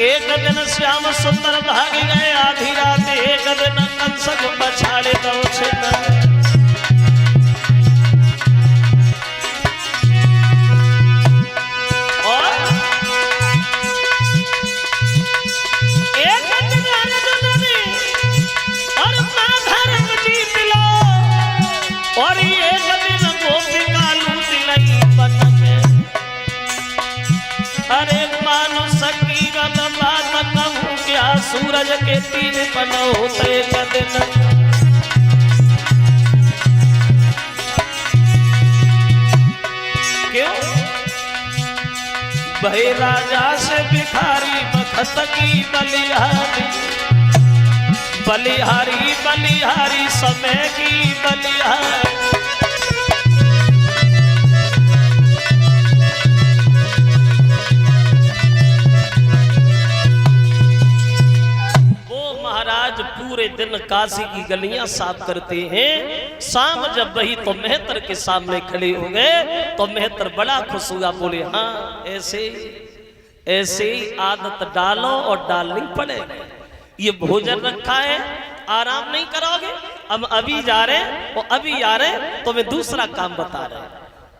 Speaker 1: एक दिन श्याम सुंदर भाग गए आधी रात, एक दिन कंस को पछाड़े दो छिन्न। और ये दिन गोपिका लूट लाई बन में। अरे मानो सकी बात कहूँ क्या, सूरज के 3 पन होते एक दिन। क्यों भई राजा से भिखारी बखत की बलिहारी, बलिहारी बलिहारी समय की बलिहारी। वो महाराज पूरे दिन काशी की गलियां साफ करते हैं। शाम जब वही तो मेहतर के सामने खड़े हो गए तो मेहतर बड़ा खुश हुआ, बोले हाँ ऐसे ऐसे ही आदत डालो और डालनी पड़ेगी। ये भोजन रखा है, आराम नहीं करोगे। अब अभी जा रहे और अभी आ रहे तो मैं दूसरा काम बता रहे हैं।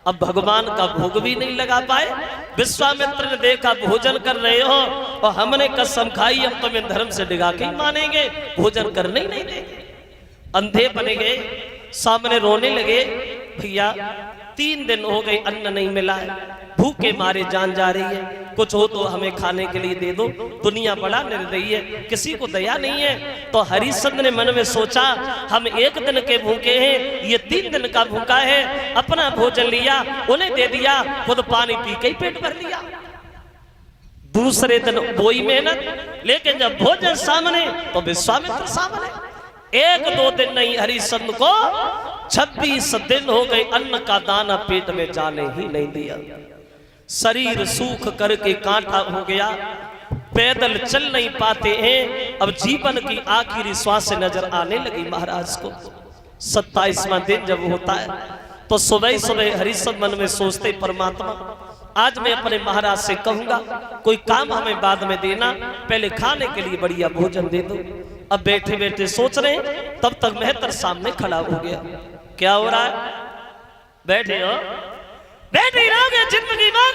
Speaker 1: अब भगवान का भोग भी नहीं लगा पाए। विश्वामित्र ने देखा भोजन कर रहे हो और हमने कसम खाई हम तुम्हें धर्म से डिगा के ही मानेंगे, भोजन करने ही नहीं देंगे। अंधे बने गए, सामने रोने लगे, भैया 3 दिन हो गए अन्न नहीं मिला है, भूखे मारे जान जा रही है, कुछ हो तो हमें खाने के लिए दे दो। दुनिया बड़ा निर्दयी है, किसी को दया नहीं है। तो हरिश्चंद्र ने मन में सोचा हम 1 दिन के भूखे हैं, ये 3 दिन का भूखा है। अपना भोजन लिया, उन्हें दे दिया, खुद पानी पी के ही पेट भर लिया। दूसरे दिन वही मेहनत, लेकिन जब भोजन सामने तो विश्वामित्र सामने। 1-2 दिन नहीं, हरिश्चंद्र को 26 दिन हो गए अन्न का दाना पेट में जाने ही नहीं दिया। शरीर सूख करके कांटा हो गया, पैदल चल नहीं पाते हैं। अब जीवन की आखिरी श्वास नजर आने लगी महाराज को। 27वां दिन जब होता है तो सुबह सुबह हरिश्चंद्र मन में सोचते, परमात्मा आज मैं अपने महाराज से कहूंगा कोई काम हमें बाद में देना, पहले खाने के लिए बढ़िया भोजन दे दो। अब बैठे बैठे सोच रहे, तब तक मेहतर सामने खड़ा हो गया। क्या हो रहा है? बैठे हो, बैठे रहोगे जिंदगी भर।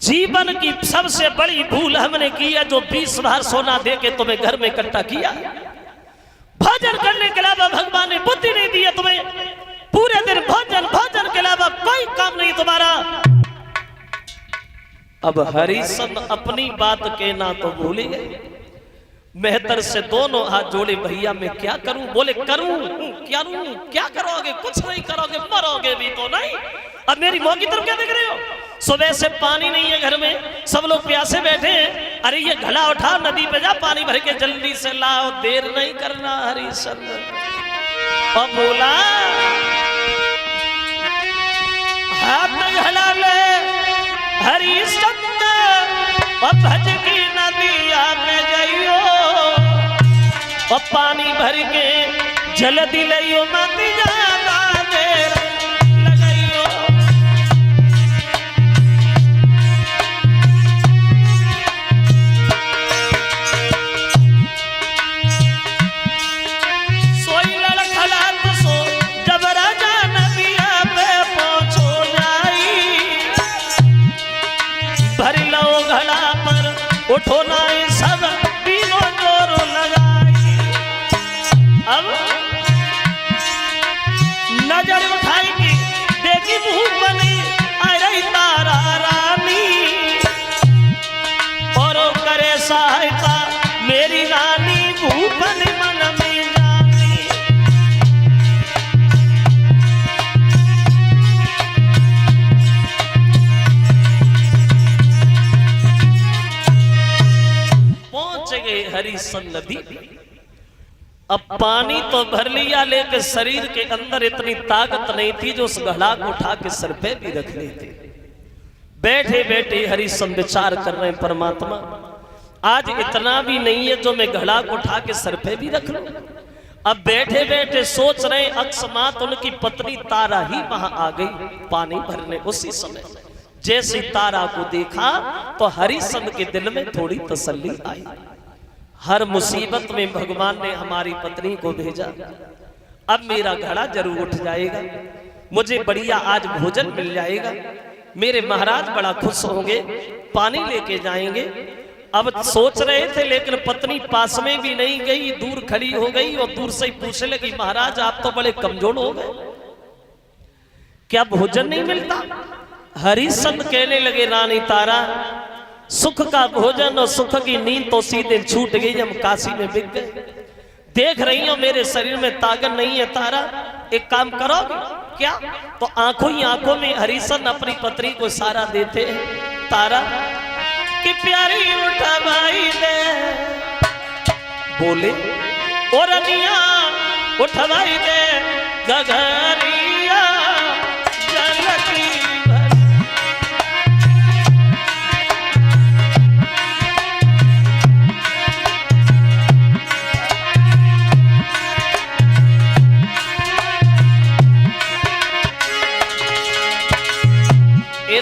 Speaker 1: जीवन की सबसे बड़ी भूल हमने की है, जो 20 बार सोना दे के तुम्हें घर में इकट्ठा किया। भोजन करने के अलावा भगवान ने बुद्धि नहीं दी है तुम्हें। पूरे दिन भोजन, भोजन के अलावा कोई काम नहीं तुम्हारा। अब हरिश्चंद्र अपनी बात कहना तो भूल गए। मेहतर से दोनों हाथ जोड़े, भैया मैं क्या करूं? बोले करूं क्या? क्या करोगे? कुछ नहीं करोगे, मरोगे भी तो नहीं। अब मेरी मौत की तरफ क्या देख रहे हो? सुबह से पानी नहीं है घर में, सब लोग प्यासे बैठे हैं। अरे ये घड़ा उठा, नदी पे जा, पानी भर के जल्दी से लाओ, देर नहीं करना। हरिश्चंद्र अब बोला हाथ घड़ा ले हरिश्चंद्र, और भज की नदिया में जाइयो, और पानी भर के जल्दी लियो, मत ज्यादा देर लगाइयो। सोई लड़खड़ा तो सो, जब राजा नदिया पे पहुंचो जाई, भर लो घड़ा पर, उठो ना सब तीनों जोर लगाई। अब नजर उठाएगी, देखी मुंह बनी आ रही तारा रानी, और करे सहायता मेरी रानी, भूपन मन में जानी। पहुंच गए हरिश्चंद्र नदी। अब पानी तो भर लिया, लेकिन शरीर के अंदर इतनी ताकत नहीं थी जो उस घड़ा को उठा के सर पे भी रख लेते। बैठे बैठे हरिश्चंद्र विचार कर रहे हैं, परमात्मा आज इतना भी नहीं है जो मैं घड़ा को उठा के सर पे भी रख लूं। अब बैठे बैठे सोच रहे, अकस्मात उनकी पत्नी तारा ही वहां आ गई पानी भरने। उसी समय जैसे तारा को देखा तो हरिश्चंद्र के दिल में थोड़ी तसल्ली आई। हर मुसीबत में भगवान ने हमारी पत्नी को भेजा, अब मेरा घड़ा जरूर उठ जाएगा, मुझे बढ़िया आज भोजन मिल जाएगा, मेरे महाराज बड़ा खुश होंगे, पानी लेके जाएंगे। अब सोच रहे थे, लेकिन पत्नी पास में भी नहीं गई, दूर खड़ी हो गई और दूर से ही पूछने लगी, महाराज आप तो बड़े कमजोर हो गए, क्या भोजन नहीं मिलता? हरिश्चंद्र कहने लगे, रानी तारा सुख का भोजन और सुख की नींद तो सीधे छूट गई, हम काशी में बिक गए। देख रही हो मेरे शरीर में ताकत नहीं है तारा, एक काम करोगे क्या? तो आंखों ही आंखों में हरिश्चंद्र अपनी पत्नी को इशारा देते हैं, तारा कि प्यारी उठवाई दे। बोले और रनिया उठवाई दे, गगरिया जल की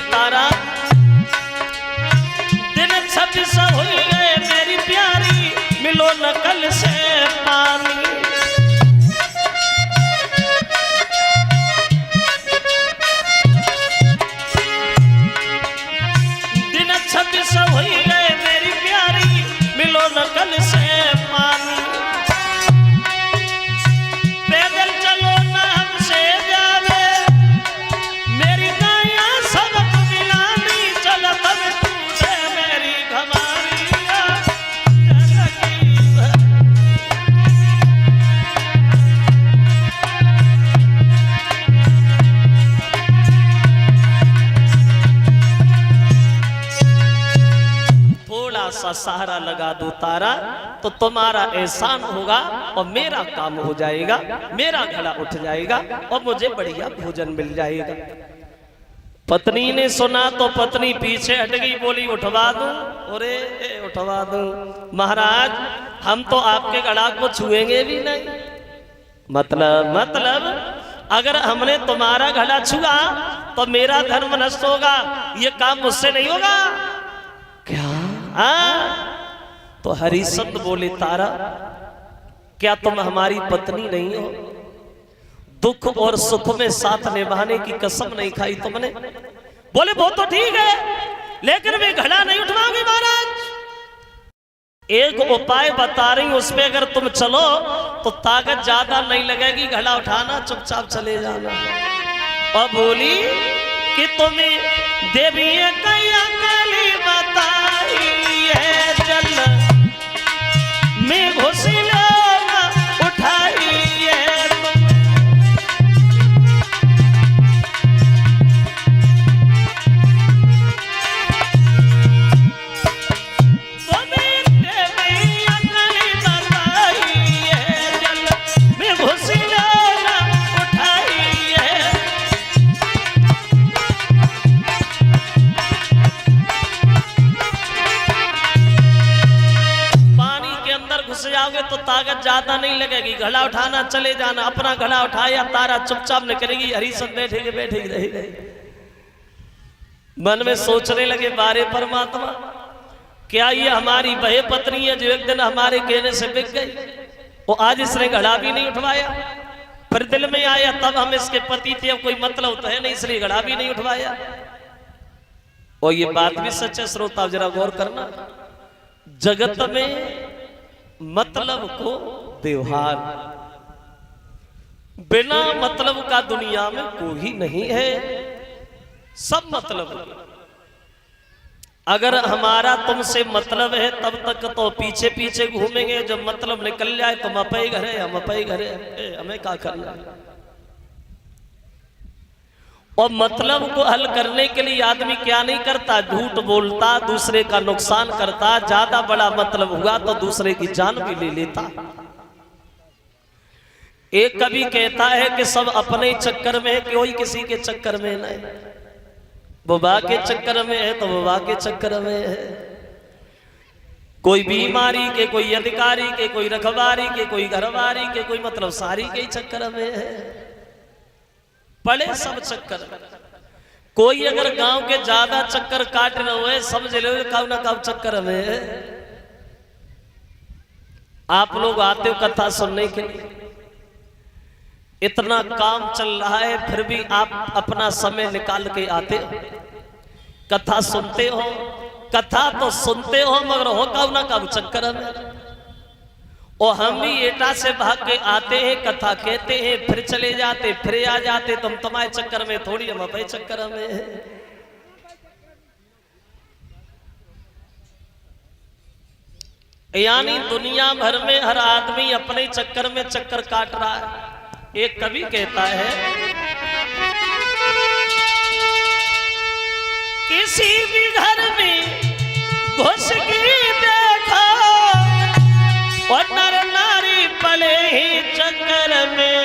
Speaker 1: तारा दिन 26 हुई गए मेरी प्यारी, मिलो न कल से पानी। सा सहारा लगा दूं तारा, तो तुम्हारा एहसान होगा और मेरा काम हो जाएगा, मेरा घड़ा उठ जाएगा और मुझे बढ़िया भोजन मिल जाएगा। पत्नी ने सुना तो पत्नी पीछे हट गई, बोली उठवा दूं? अरे उठवा दूं महाराज, हम तो आपके घड़ा को छुएंगे भी नहीं। मतलब अगर हमने तुम्हारा घड़ा छुआ तो मेरा धर्म नष्ट होगा, ये काम मुझसे नहीं होगा क्या? तो हरिश्चंद्र बोले तारा, क्या तुम हमारी पत्नी नहीं हो? दुख और सुख में साथ निभाने की कसम नहीं खाई तुमने? बोले वो तो ठीक है, लेकिन मैं घड़ा नहीं उठवाऊंगी महाराज। एक उपाय बता रही हूं, उसमें अगर तुम चलो तो ताकत ज्यादा नहीं लगेगी, घड़ा उठाना चुपचाप चले जाना। और बोली कि तुम्हें देवी कैया कली बताई है, जल में घुसी लोग उठाई है। जाओगे तो ताकत ज्यादा नहीं लगेगी, घड़ा उठाना चले जाना। अपना घड़ा उठाया, तारा चुपचाप निकलेगी, हरिश्चंद्र बैठेगी बैठेगी रहेगी। मन में सोचने लगे, बारे परमात्मा, क्या ये हमारी बहे पत्नी है जो एक दिन हमारे कहने से बिक गई, वो आज इसने घड़ा भी नहीं उठवाया। फिर दिल में आया तब हम इसके पति थे, कोई मतलब तो है नहीं, इसलिए घड़ा भी नहीं उठवाया। और ये बात भी सच है श्रोता, जरा गौर करना, जगत में मतलब को व्यवहार, बिना मतलब का दुनिया में कोई नहीं है, सब मतलब। अगर हमारा तुमसे मतलब है तब तक तो पीछे पीछे घूमेंगे, जब मतलब निकल जाए तो मपई घरे हम अपई घरे, हमें क्या करना है। और मतलब को हल करने के लिए आदमी क्या नहीं करता, झूठ बोलता, दूसरे का नुकसान करता, ज्यादा बड़ा मतलब हुआ तो दूसरे की जान भी ले लेता। एक कवि कहता है कि सब अपने चक्कर में है, कोई किसी के चक्कर में नहीं। बुबा के चक्कर में है तो बुबा के चक्कर में है, कोई बीमारी के, कोई अधिकारी के, कोई रखवारी के, कोई घरवारी के, कोई मतलब सारी के चक्कर में है, पड़े सब चक्कर। कोई अगर गांव के ज्यादा चक्कर काट रहे हुए, समझ लो काउ ना काउ चक्कर में है। आप लोग आते हो कथा सुनने के लिए, इतना काम चल रहा है फिर भी आप अपना समय निकाल के आते हो, कथा सुनते हो। कथा तो सुनते हो मगर हो काउ ना काउ चक्कर में। और हम भी एटा से भाग के आते हैं, कथा कहते हैं, फिर चले जाते, फिर आ जाते। तुम तुम्हारे चक्कर में थोड़ी, हम अपने चक्कर में है। यानी दुनिया भर में हर आदमी अपने चक्कर में चक्कर काट रहा है। एक कवि कहता है, किसी भी घर में घुस के देखो और नर नारी पले ही चक्कर में,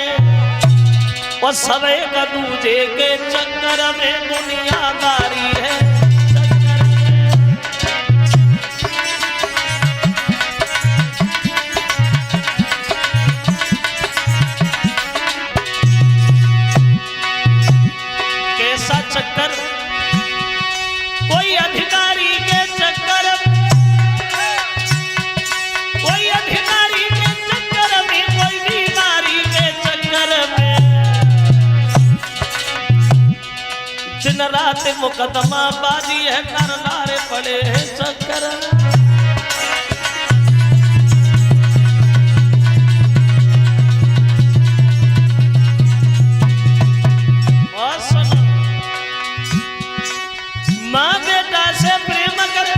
Speaker 1: और सब एक दूजे के चक्कर में दुनियादारी है। कैसा चक्कर? कोई अधिकारी के चक्कर, कोई अधिकारी के चक्कर में, कोई बीमारी के चक्कर में, दिन रात मुकदमा बाजी है, नर नारे पड़े हैं चक्कर में। और सुनो, माँ बेटा से प्रेम करे,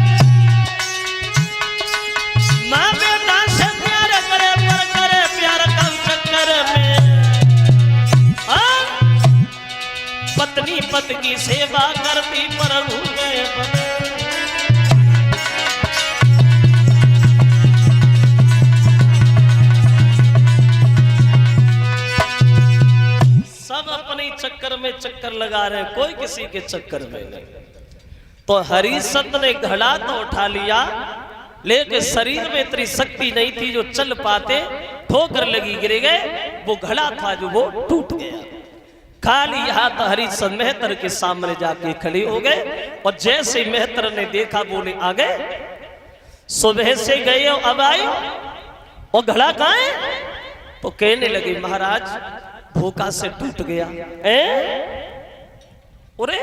Speaker 1: माँ बेटा से प्यार करे, पर करे प्यार कम चक्कर में। पत्नी पति की सेवा करती पर भूल गए पति। चक्कर में चक्कर लगा रहे हैं, कोई किसी के चक्कर में नहीं। तो हरिश्चंद्र ने घड़ा तो उठा लिया, लेकिन शरीर में इतनी शक्ति नहीं थी जो चल पाते, ठोकर लगी गिर गए। वो घड़ा था जो वो टूट गया। खाली हाथ हरिश्चंद्र मेहतर के सामने जाके खड़े हो गए और जैसे मेहतर ने देखा बोले आ गए, सुबह से गए हो अब आए और घड़ा कहाँ है? तो कहने लगे महाराज धोखा से टूट गया। अरे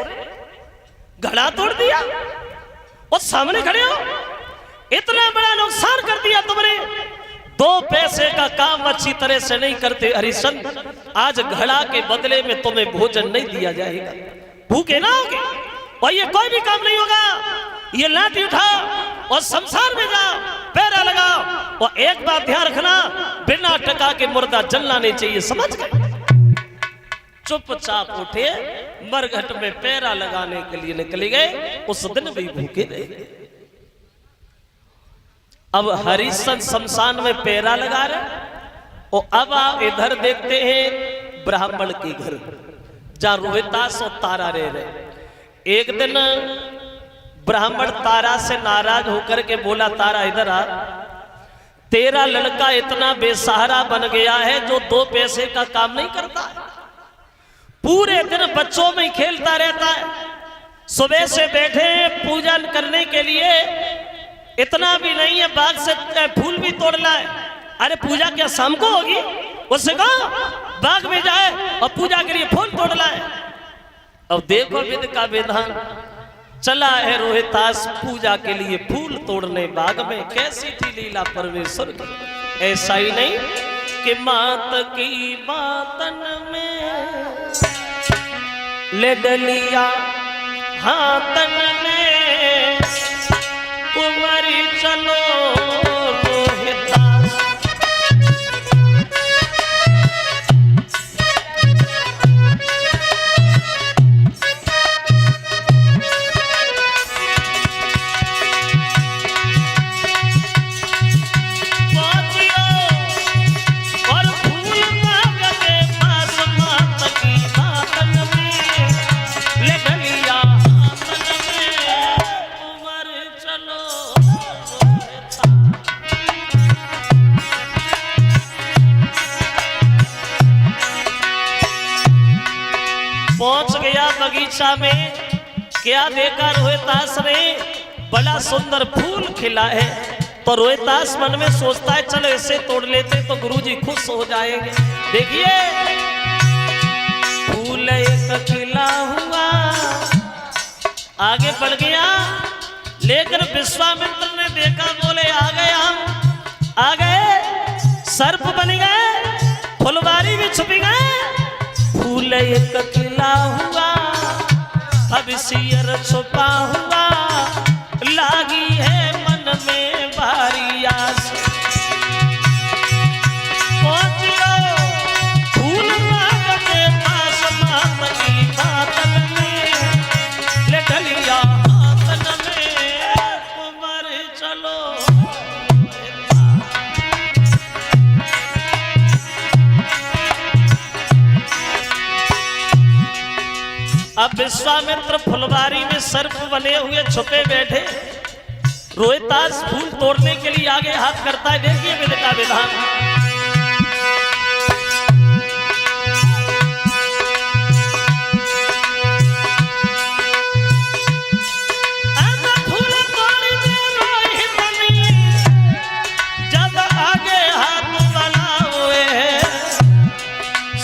Speaker 1: घड़ा तोड़ दिया और सामने खड़े हो, इतना बड़ा नुकसान कर दिया तुमने। 2 पैसे का काम अच्छी तरह से नहीं करते हरिश्चंद्र, आज घड़ा के बदले में तुम्हें भोजन नहीं दिया जाएगा, भूखे ना होगे और ये कोई भी काम नहीं होगा। ये लाठी उठाओ और शमशान में जाओ, पैरा लगाओ और एक बात ध्यान रखना, बिना टका के मुर्दा जलना नहीं चाहिए, समझ गए? चुपचाप उठे, मरघट में पैरा लगाने के लिए निकले गए। उस दिन भी भूखे रहे। अब हरिश्चंद्र शमशान में पैरा लगा रहे और अब आप इधर देखते हैं ब्राह्मण के घर जहां रोहितास और तारा रह रहे। एक दिन ब्राह्मण तारा से नाराज होकर के बोला, तारा इधर आ, तेरा लड़का इतना बेसहारा बन गया है जो 2 पैसे का काम नहीं करता, पूरे दिन बच्चों में खेलता रहता है, सुबह से बैठे पूजन करने के लिए, इतना भी नहीं है बाग से फूल भी तोड़ लाए। अरे पूजा क्या शाम को होगी? उससे कहो बाग में जाए और पूजा के लिए फूल तोड़ लाए। अब देखो विध का विधान, चला है रोहितास पूजा के लिए फूल तोड़ने बाग में। कैसी थी लीला परमेश्वर की? ऐसा ही नहीं कि मात की मातन में ले डलिया हाथन में कुंवरी चलो रोहितास। पहुंच गया बगीचा में, क्या देखा रोहितास ने? बड़ा सुंदर फूल खिला है। तो रोहितास मन में सोचता है चलो इसे तोड़ लेते तो गुरुजी खुश हो जाएंगे। देखिए फूल एक खिला हुआ, आगे बढ़ गया, लेकिन विश्वामित्र ने देखा, बोले आ गए हम, आ गए, सर्प बन गए, फुलवारी भी छुपी गए। फूल एक खिला हुआ, अब सियर छुपा हुआ, लागी है मन में भारी आस। फूल मांग के पास मात की मातन में ले डलिया हाथन में कुंवर चलो। अब विश्वामित्र फुलवारी में सर्प बने हुए छुपे बैठे, रोहितास फूल तोड़ने के लिए आगे हाथ करता है। देखिए विधि का विधान, जब आगे हाथ बढ़ाए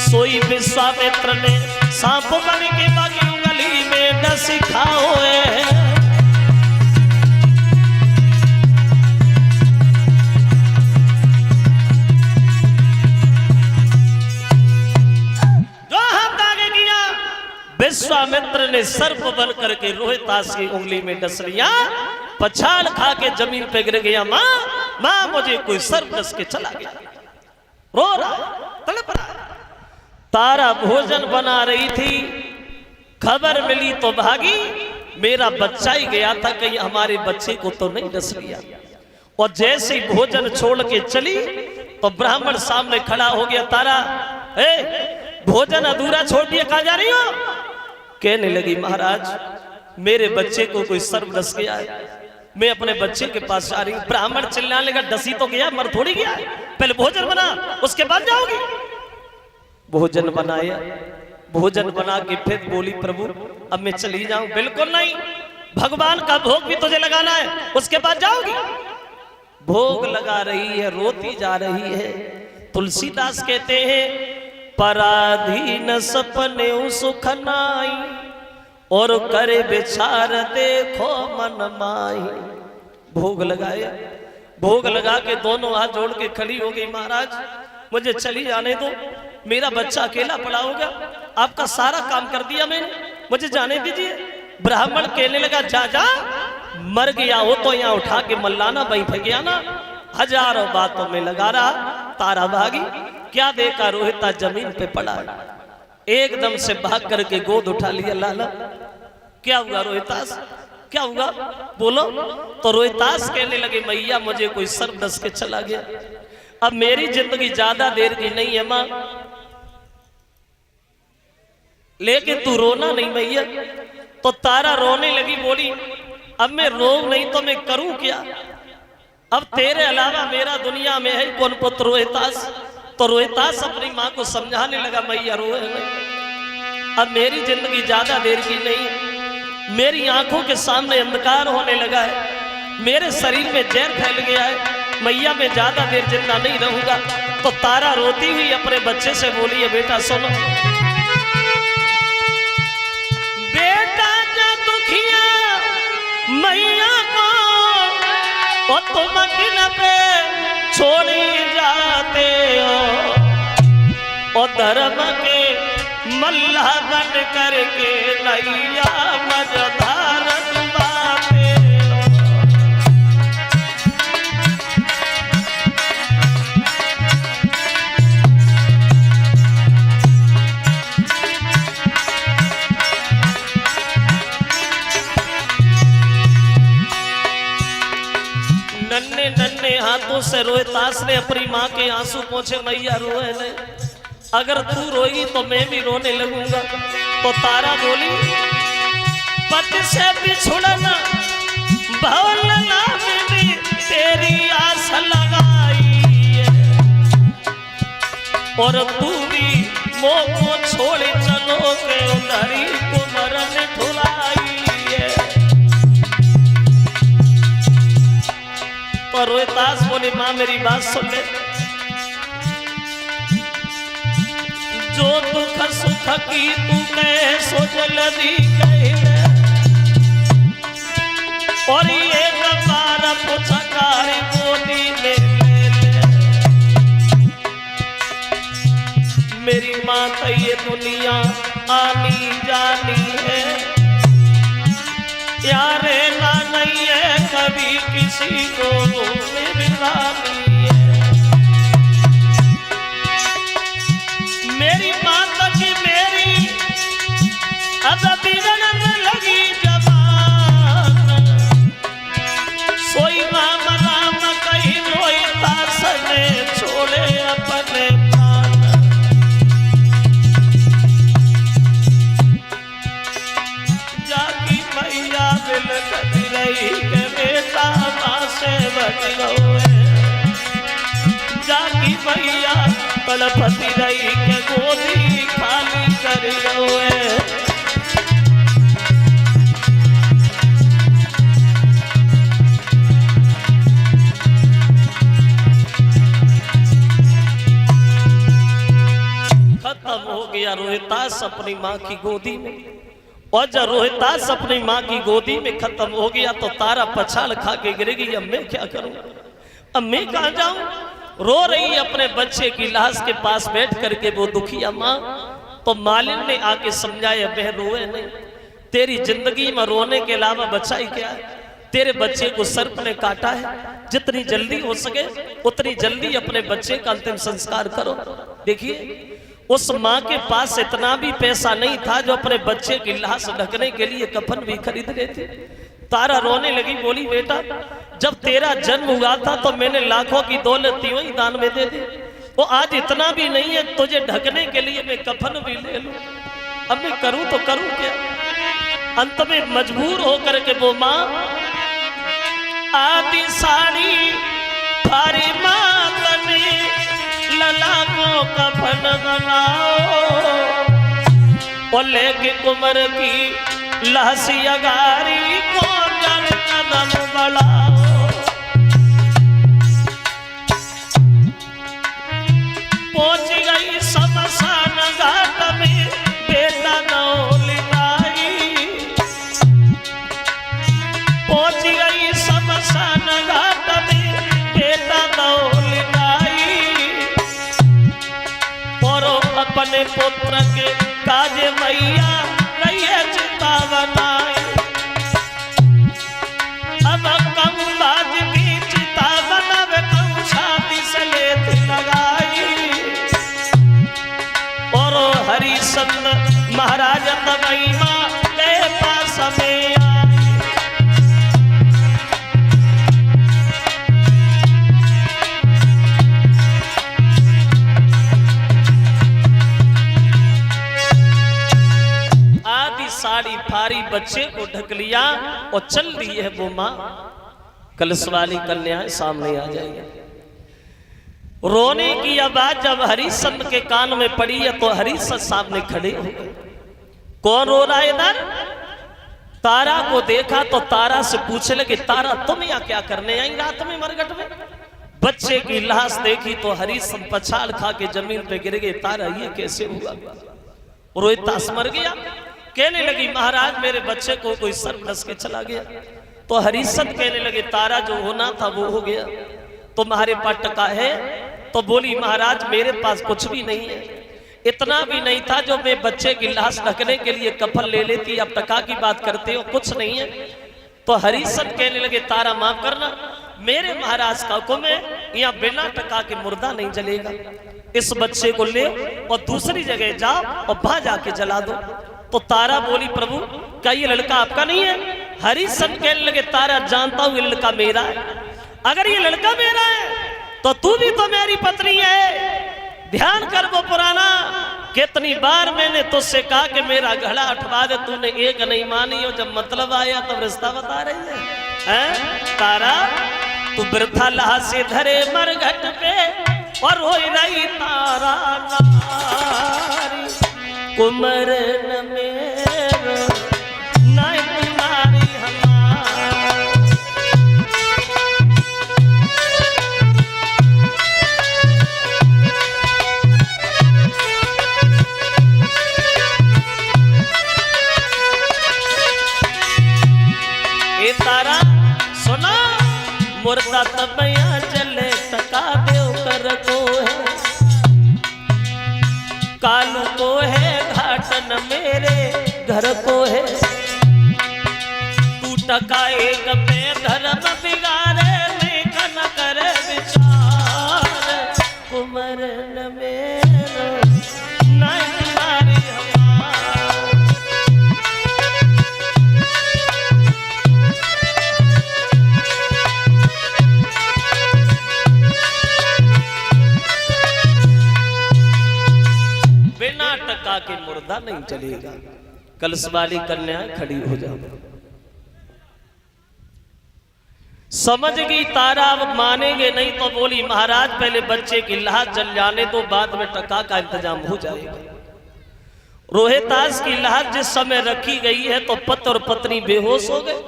Speaker 1: सोई विश्वामित्र ने सांप बन के बागी उंगली में डस खाओ। विश्वामित्र ने सर्प बन करके रोहितास की उंगली में डस लिया, पछाड़ खा के जमीन पे गिर गया। माँ माँ मुझे कोई सर्प डस के चला गया, रो रहा, तड़प रहा। तारा भोजन बना रही थी, खबर मिली तो भागी, मेरा बच्चा ही गया था, कहीं हमारे बच्चे को तो नहीं डस लिया। और जैसे ही भोजन छोड़ के चली तो ब्राह्मण सामने खड़ा हो गया। तारा भोजन अधूरा छोड़ दिया, कहां जा रही हो? कहने लगी महाराज मेरे बच्चे को कोई सर्प डस गया है, मैं अपने बच्चे के पास जा रही हूं। ब्राह्मण चिल्लाने लगा डसी तो गया, मर थोड़ी गया है, पहले भोजन बना उसके बाद जाओगी। भोजन बनाया, भोजन बना के फिर बोली प्रभु अब मैं चली जाऊं? बिल्कुल नहीं, भगवान का भोग भी तुझे लगाना है, उसके बाद जाओगी। भोग लगा रही है, रोती जा रही है। तुलसीदास कहते हैं पराधीन सपने सुख नाई और करे विचार देखो मन माई। भोग लगाया, भोग लगा के दोनों हाथ जोड़ के खड़ी हो गई, महाराज मुझे चली जाने दो, मेरा बच्चा अकेला पड़ा होगा, आपका सारा काम कर दिया मैंने, मुझे जाने दीजिए। ब्राह्मण कहने लगा जा जा, मर गया हो तो यहाँ उठा के मल्लाना, वहीं फेंक गया ना। हजारों बातों में लगा रहा, तारा भागी, क्या देखा रोहिता जमीन पे पड़ा, एकदम से भाग करके गोद उठा लिया। लाला क्या हुआ रोहितास, क्या हुआ बोलो? तो रोहितास कहने लगे मैया मुझे कोई सर्प डस के चला गया, अब मेरी जिंदगी ज्यादा देर की नहीं है मां, लेकिन तू रोना नहीं मैया। तो तारा रोने लगी, बोली अब मैं रो नहीं तो मैं करूं क्या, अब तेरे अलावा मेरा दुनिया में है कौन पुत्र रोहितास। तो रोहितास अपनी मां को समझाने लगा मैया रोए नहीं, अब मेरी जिंदगी ज्यादा देर की नहीं है, मेरी आंखों के सामने अंधकार होने लगा है, मेरे शरीर में जहर फैल गया है, मैया मैं ज्यादा देर जिंदा नहीं रहूंगा। तो तारा रोती हुई अपने बच्चे से बोली है बेटा सुनो, बेटा जा दुखिया मैया को और तुम किन पे छोड़ी जाते हो, और धर्म के मल्ला बन करके नैया मझधार डुबाते हो। नन्हे नन्हे हाथों से रोहितास ने अपनी माँ के आंसू पोंछे, मैया रोए नहीं, अगर तू रोई तो मैं भी रोने लगूंगा। तो तारा बोली पति से बिछुड़ना भवलना में भी तेरी आस लगाई है, और तू भी मोह को छोड़ चलो के उधरी को मरण ठुलाई है। तो रोहितास बोली मां मेरी बात सुन ले, जो दुख सुख की तू कह सो जल्दी कह, और ये बार पुचकारी गोदी में ले ले। मेरी माँ तो ये दुनिया आनी जानी है, यारे ना नहीं है कभी किसी को मिलानी है। मेरी माता की मेरी अब बिगड़न लगी जबान, सोई राम राम कहीं रोहितास ने छोड़े अपने प्राण। जागी मैया दिल कटी रही के बेटा माँ से बच गए, जागी मैया तड़पती रही के गोदी खाली कर गए। खत्म हो गया रोहितास अपनी माँ की गोदी में, और जब रोहितास अपनी माँ की गोदी में खत्म हो गया तो तारा पछाड़ खा के गिर गई, अब मैं क्या करूं, अब मैं कहां जाऊं। रो रही अपने बच्चे की लाश के पास बैठ करके वो दुखिया माँ। तो मालिन ने आके समझाया बहन रोए नहीं, तेरी जिंदगी में रोने के अलावा बचा ही क्या है, तेरे बच्चे को सर्प ने काटा है, जितनी जल्दी हो सके उतनी जल्दी अपने बच्चे का अंतिम संस्कार करो। देखिए उस माँ के पास इतना भी पैसा नहीं था जो अपने बच्चे की लाश ढकने के लिए कफन भी खरीद लेते। तारा रोने लगी, बोली बेटा जब तेरा जन्म हुआ था तो मैंने लाखों की दौलत यूं ही दान में दे दी, वो आज इतना भी नहीं है, तुझे ढकने के लिए मैं कफन भी ले लूं, अब मैं करूं तो करूं क्या। अंत में मजबूर होकर के वो मां आदि साड़ी भारी मां बने, लला को कफन बनाओ और लेके कुमर की लहसी अगारी को जन कदम बढ़ाओ। पहुंच गई शमशान घाट में बेटा नौलिनाई, पहुंच गई शमशान घाट में बेटा नौलिनाई, और अपने पुत्र के काजे मैया रही चिता बनाई। अब कम बाज की चिता बनावे, कम छाती से लेती लगाई, और हरिश्चंद्र महाराज तबई मां के पास में आई। आदि साड़ी फारी बच्चे को ढक लिया और चल रही है वो मां। कलश वाली कन्या सामने आ जाएगी। रोने की आवाज जब हरिश्चंद्र के कान में पड़ी है तो हरिश्चंद्र सामने खड़े हो गए। कौन रो रहा है इधर? तारा को देखा तो तारा से पूछने लगे, तारा तुम यहाँ क्या करने आई रात में मरघट में? बच्चे की लाश देखी तो हरिश्चंद्र पछाड़ खा के जमीन पे गिर गए। तारा ये कैसे हुआ? रोहितास मर गया। कहने लगी महाराज मेरे बच्चे को कोई सर्प डस के चला गया। तो हरिश्चंद्र कहने लगे तारा जो होना था वो हो गया, तुम्हारे पास टका है? तो बोली महाराज मेरे पास कुछ भी नहीं है, इतना भी नहीं था जो मैं बच्चे की लाश ढकने के लिए कफन ले लेती, अब टका की बात करते हो, कुछ नहीं है। तो हरिश्चंद्र कहने लगे तारा माफ करना, मेरे महाराज का हुक्म है यहाँ बिना टका के मुर्दा नहीं जलेगा। इस बच्चे को ले और दूसरी जगह जाओ और वहां जाके जला दो। तो तारा बोली प्रभु क्या ये लड़का आपका नहीं है? हरिश्चंद्र कहने लगे तारा जानता हूं ये लड़का मेरा है, अगर ये लड़का मेरा है तो तू भी तो मेरी पत्नी है। ध्यान कर वो पुराना, कितनी बार मैंने तुझसे कहा कि मेरा घड़ा उठवा दे, तूने एक नहीं मानी, हो जब मतलब आया तब रिश्ता बता रही है? तारा तू वृथा लाह से धरे मरघट पे और हो रही तारा नारी, कुमर न मेरा नाय तुम्हारी हमारी। ए तारा सुना, मुर्दा तबया जले टका देव कर को है, कालू को है घाटन मेरे घर को है। तू टका एक पे धर्म बिगाड़े लेखन करे विचार, कुमर न मेरा नाय तुम्हारी हमारी। बिना टका के मुर्दा नहीं चलेगा। कलश वाली कन्या खड़ी हो जाओ। समझ गई तारा अब मानेंगे नहीं तो बोली महाराज पहले बच्चे की लाश जल जाने दो, बाद में टका का इंतजाम हो जाएगा। रोहितास की लाश जिस समय रखी गई है तो पति और पत्नी बेहोश हो गए।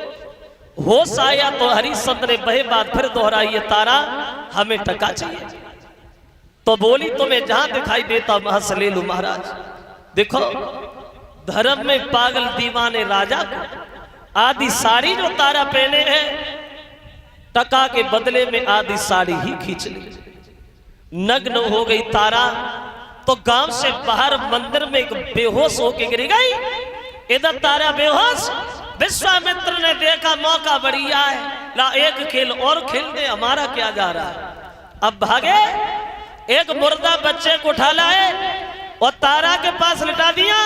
Speaker 1: होश आया तो हरिश्चंद्र ने वही बात फिर दोहराई है, तारा हमें टका चाहिए। तो बोली तुम्हें जहां दिखाई देता वहां से ले लो महाराज। देखो धर्म में पागल दीवाने राजा को आदि साड़ी जो तारा पहने हैं, टका के बदले में आदि साड़ी ही खींच ली। नग्न हो गई तारा तो गांव से बाहर मंदिर में एक बेहोश होके गिर गई। इधर तारा बेहोश, विश्वामित्र ने देखा मौका बढ़िया है, ला एक खेल और खेल दे, हमारा क्या जा रहा है। अब भागे, एक मुर्दा बच्चे को उठा लाए और तारा के पास लिटा दिया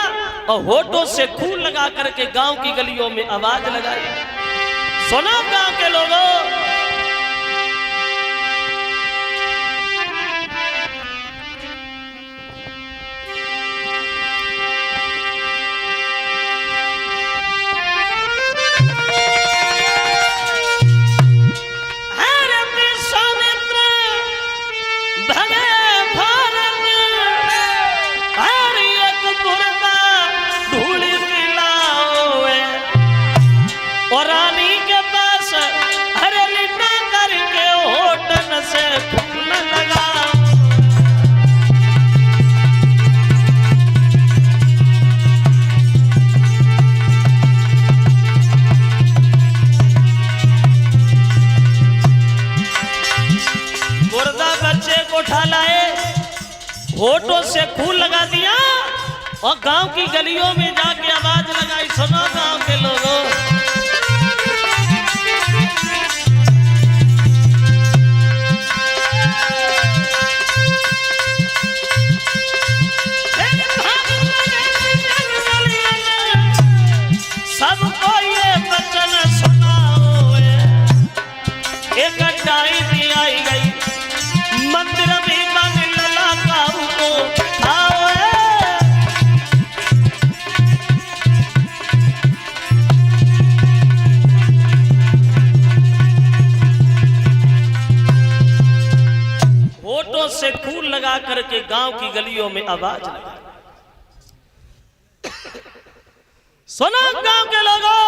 Speaker 1: और होठों से खून लगा करके गांव की गलियों में आवाज लगाई। सुना गांव के लोगों, होठों से खून लगा दिया और गांव की गलियों में जाके आवाज लगाई, सुनो गांव के लोगों, सबको ये वचन सुनाओ, एक डाई भी आई गई, मंदिर भी बन लला काऊ को आओ। होठों से खून लगा करके गांव की गलियों में आवाज लगा, सुनो गांव के लोगों,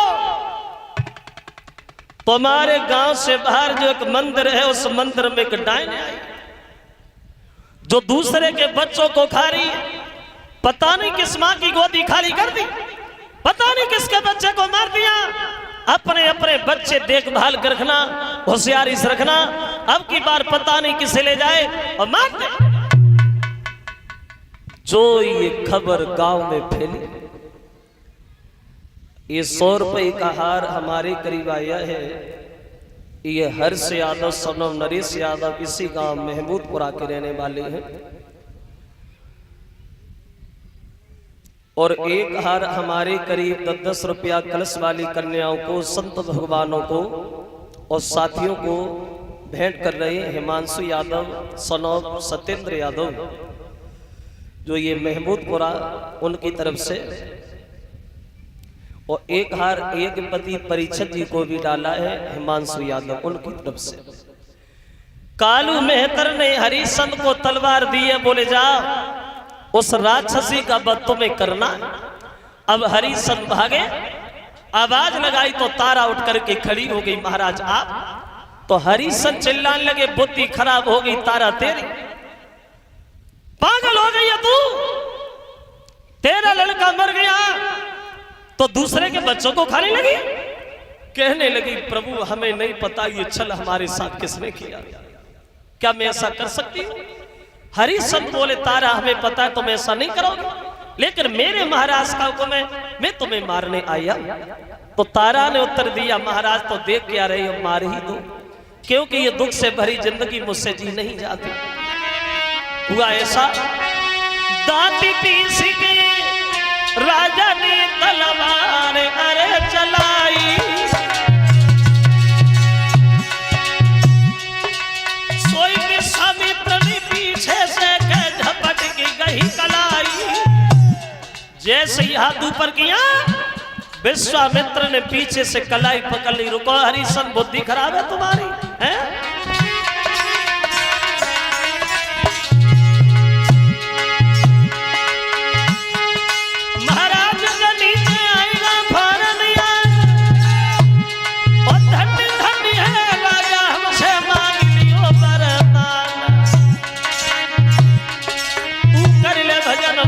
Speaker 1: तुम्हारे गांव से बाहर जो एक मंदिर है, उस मंदिर में एक डायन आई जो दूसरे के बच्चों को खा रही है। पता नहीं किस मां की गोदी खाली कर दी, पता नहीं किसके बच्चे को मार दिया। अपने अपने बच्चे देखभाल कर रखना, होशियारी से रखना, अब की बार पता नहीं किसे ले जाए और मार दे। जो ये खबर गांव में फैली, ये 100 रुपए का हार हमारे करीब आया है। ये हर्ष यादव सनम नरेश यादव इसी गांव महमूदपुरा के रहने वाले हैं, और एक हार हमारे करीब 10-10 रुपया कलश वाली कन्याओं को, संत भगवानों को और साथियों को भेंट कर रहे हैं हिमांशु यादव सनम सत्येंद्र यादव, जो ये महमूदपुरा उनकी तरफ से, और एक हार एक पति परीक्षित जी को भी डाला है हिमांशु यादव उनकी तरफ से। कालू मेहतर ने हरिश्चंद्र को तलवार दी है, बोले जाओ उस राक्षसी का वध तुम्हें करना। अब हरिश्चंद्र भागे, आवाज लगाई तो तारा उठ करके खड़ी हो गई, महाराज आप। तो हरिश्चंद्र चिल्लाने लगे, बुद्धि खराब हो गई तारा तेरी, पागल हो गई है तू, तेरा लड़का मर गया तो दूसरे के बच्चों को खाने लगी। कहने लगी, प्रभु हमें नहीं पता ये छल हमारे साथ किसने किया, क्या मैं ऐसा कर सकती हूँ? हरिश्चंद्र बोले, तारा हमें पता है तुम ऐसा नहीं करोगे, लेकिन मेरे महाराज का हुक्म है, मैं तुम्हें मारने आया। तो तारा ने उत्तर दिया, महाराज तो देख क्या रहे हो, मार ही दो, क्योंकि ये दुख से भरी जिंदगी मुझसे जी नहीं जाती। हुआ ऐसा, दांती पीस के राजा ने तलवार अरे चलाई, सोई विश्वामित्र ने पीछे से झपट की गई कलाई। जैसे ही हाथ ऊपर किया, विश्वामित्र ने पीछे से कलाई पकड़ ली। रुको हरिश्चंद्र, बुद्धि खराब है तुम्हारी, है?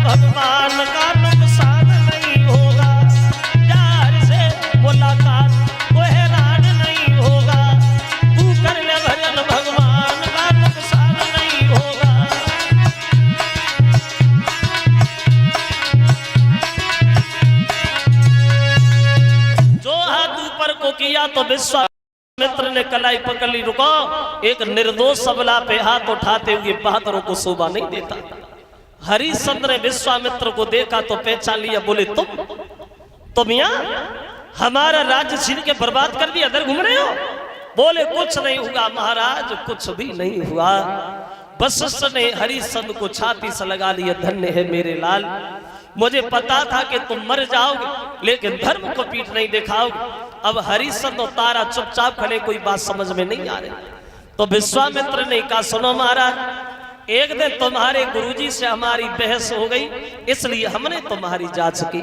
Speaker 1: भगवान का नुकसान नहीं होगा, यार से मुलाकात को हैरान नहीं होगा, तू कर ले भजन भगवान का नुकसान नहीं होगा। जो हाथ ऊपर को किया तो विश्वामित्र ने कलाई पकड़ ली। रुको, एक निर्दोष सबला पे हाथ उठाते हुए बहादुरों को शोभा नहीं देता। हरिश्चंद्र ने विश्वामित्र को देखा तो पहचान लिया, बोले तुम यहाँ हमारा राज्य छीन के बर्बाद कर दिया, इधर घूम रहे हो? बोले कुछ नहीं हुआ महाराज, कुछ भी नहीं हुआ। वशिष्ठ ने हरिश्चंद्र को छाती से लगा लिया, धन्य है मेरे लाल, मुझे पता था कि तुम मर जाओगे लेकिन धर्म को पीठ नहीं दिखाओगे। अब हरिश्चंद्र और तारा चुपचाप खड़े, कोई बात समझ में नहीं आ रही। तो विश्वामित्र ने कहा, सुनो महाराज, एक दिन तुम्हारे गुरुजी से हमारी बहस हो गई, इसलिए हमने तुम्हारी जांच की।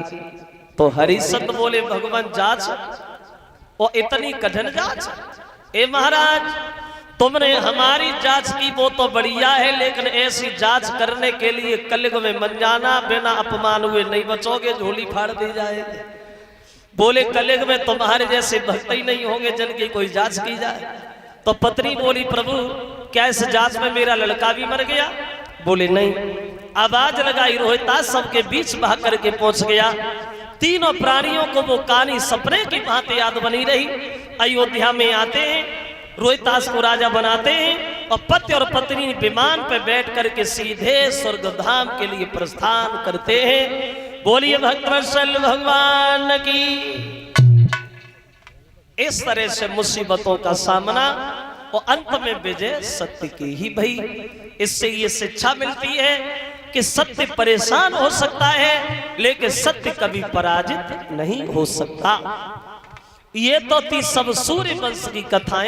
Speaker 1: तो हरिश्चंद्र बोले, भगवान जांच, और इतनी कठिन जांच? ए महाराज, तुमने हमारी जांच की वो तो बढ़िया है, लेकिन ऐसी जांच करने के लिए कलयुग में मन जाना, बिना अपमान हुए नहीं बचोगे, झोली फाड़ दी जाएगी। बोले कलयुग में तुम्हारे जैसे भक्त ही नहीं होंगे जिनकी कोई जांच की जाए। तो पत्नी बोली, प्रभु क्या इस जांच में मेरा लड़का भी मर गया? बोले नहीं, आवाज लगाई, रोहितास सबके बीच बहा करके पहुंच गया। तीनों प्राणियों को वो कहानी सपने की भांति याद बनी रही। अयोध्या में आते हैं, रोहितास को राजा बनाते हैं और पति और पत्नी विमान पर बैठ करके सीधे स्वर्गधाम के लिए प्रस्थान करते हैं। बोलिए भक्तवत्सल भगवान की। इस तरह से मुसीबतों का सामना और अंत में विजय सत्य की ही भई। इससे ये शिक्षा मिलती है कि सत्य परेशान हो सकता है लेकिन सत्य कभी पराजित नहीं हो सकता। ये तो थी सब सूर्य वंश की कथाएं।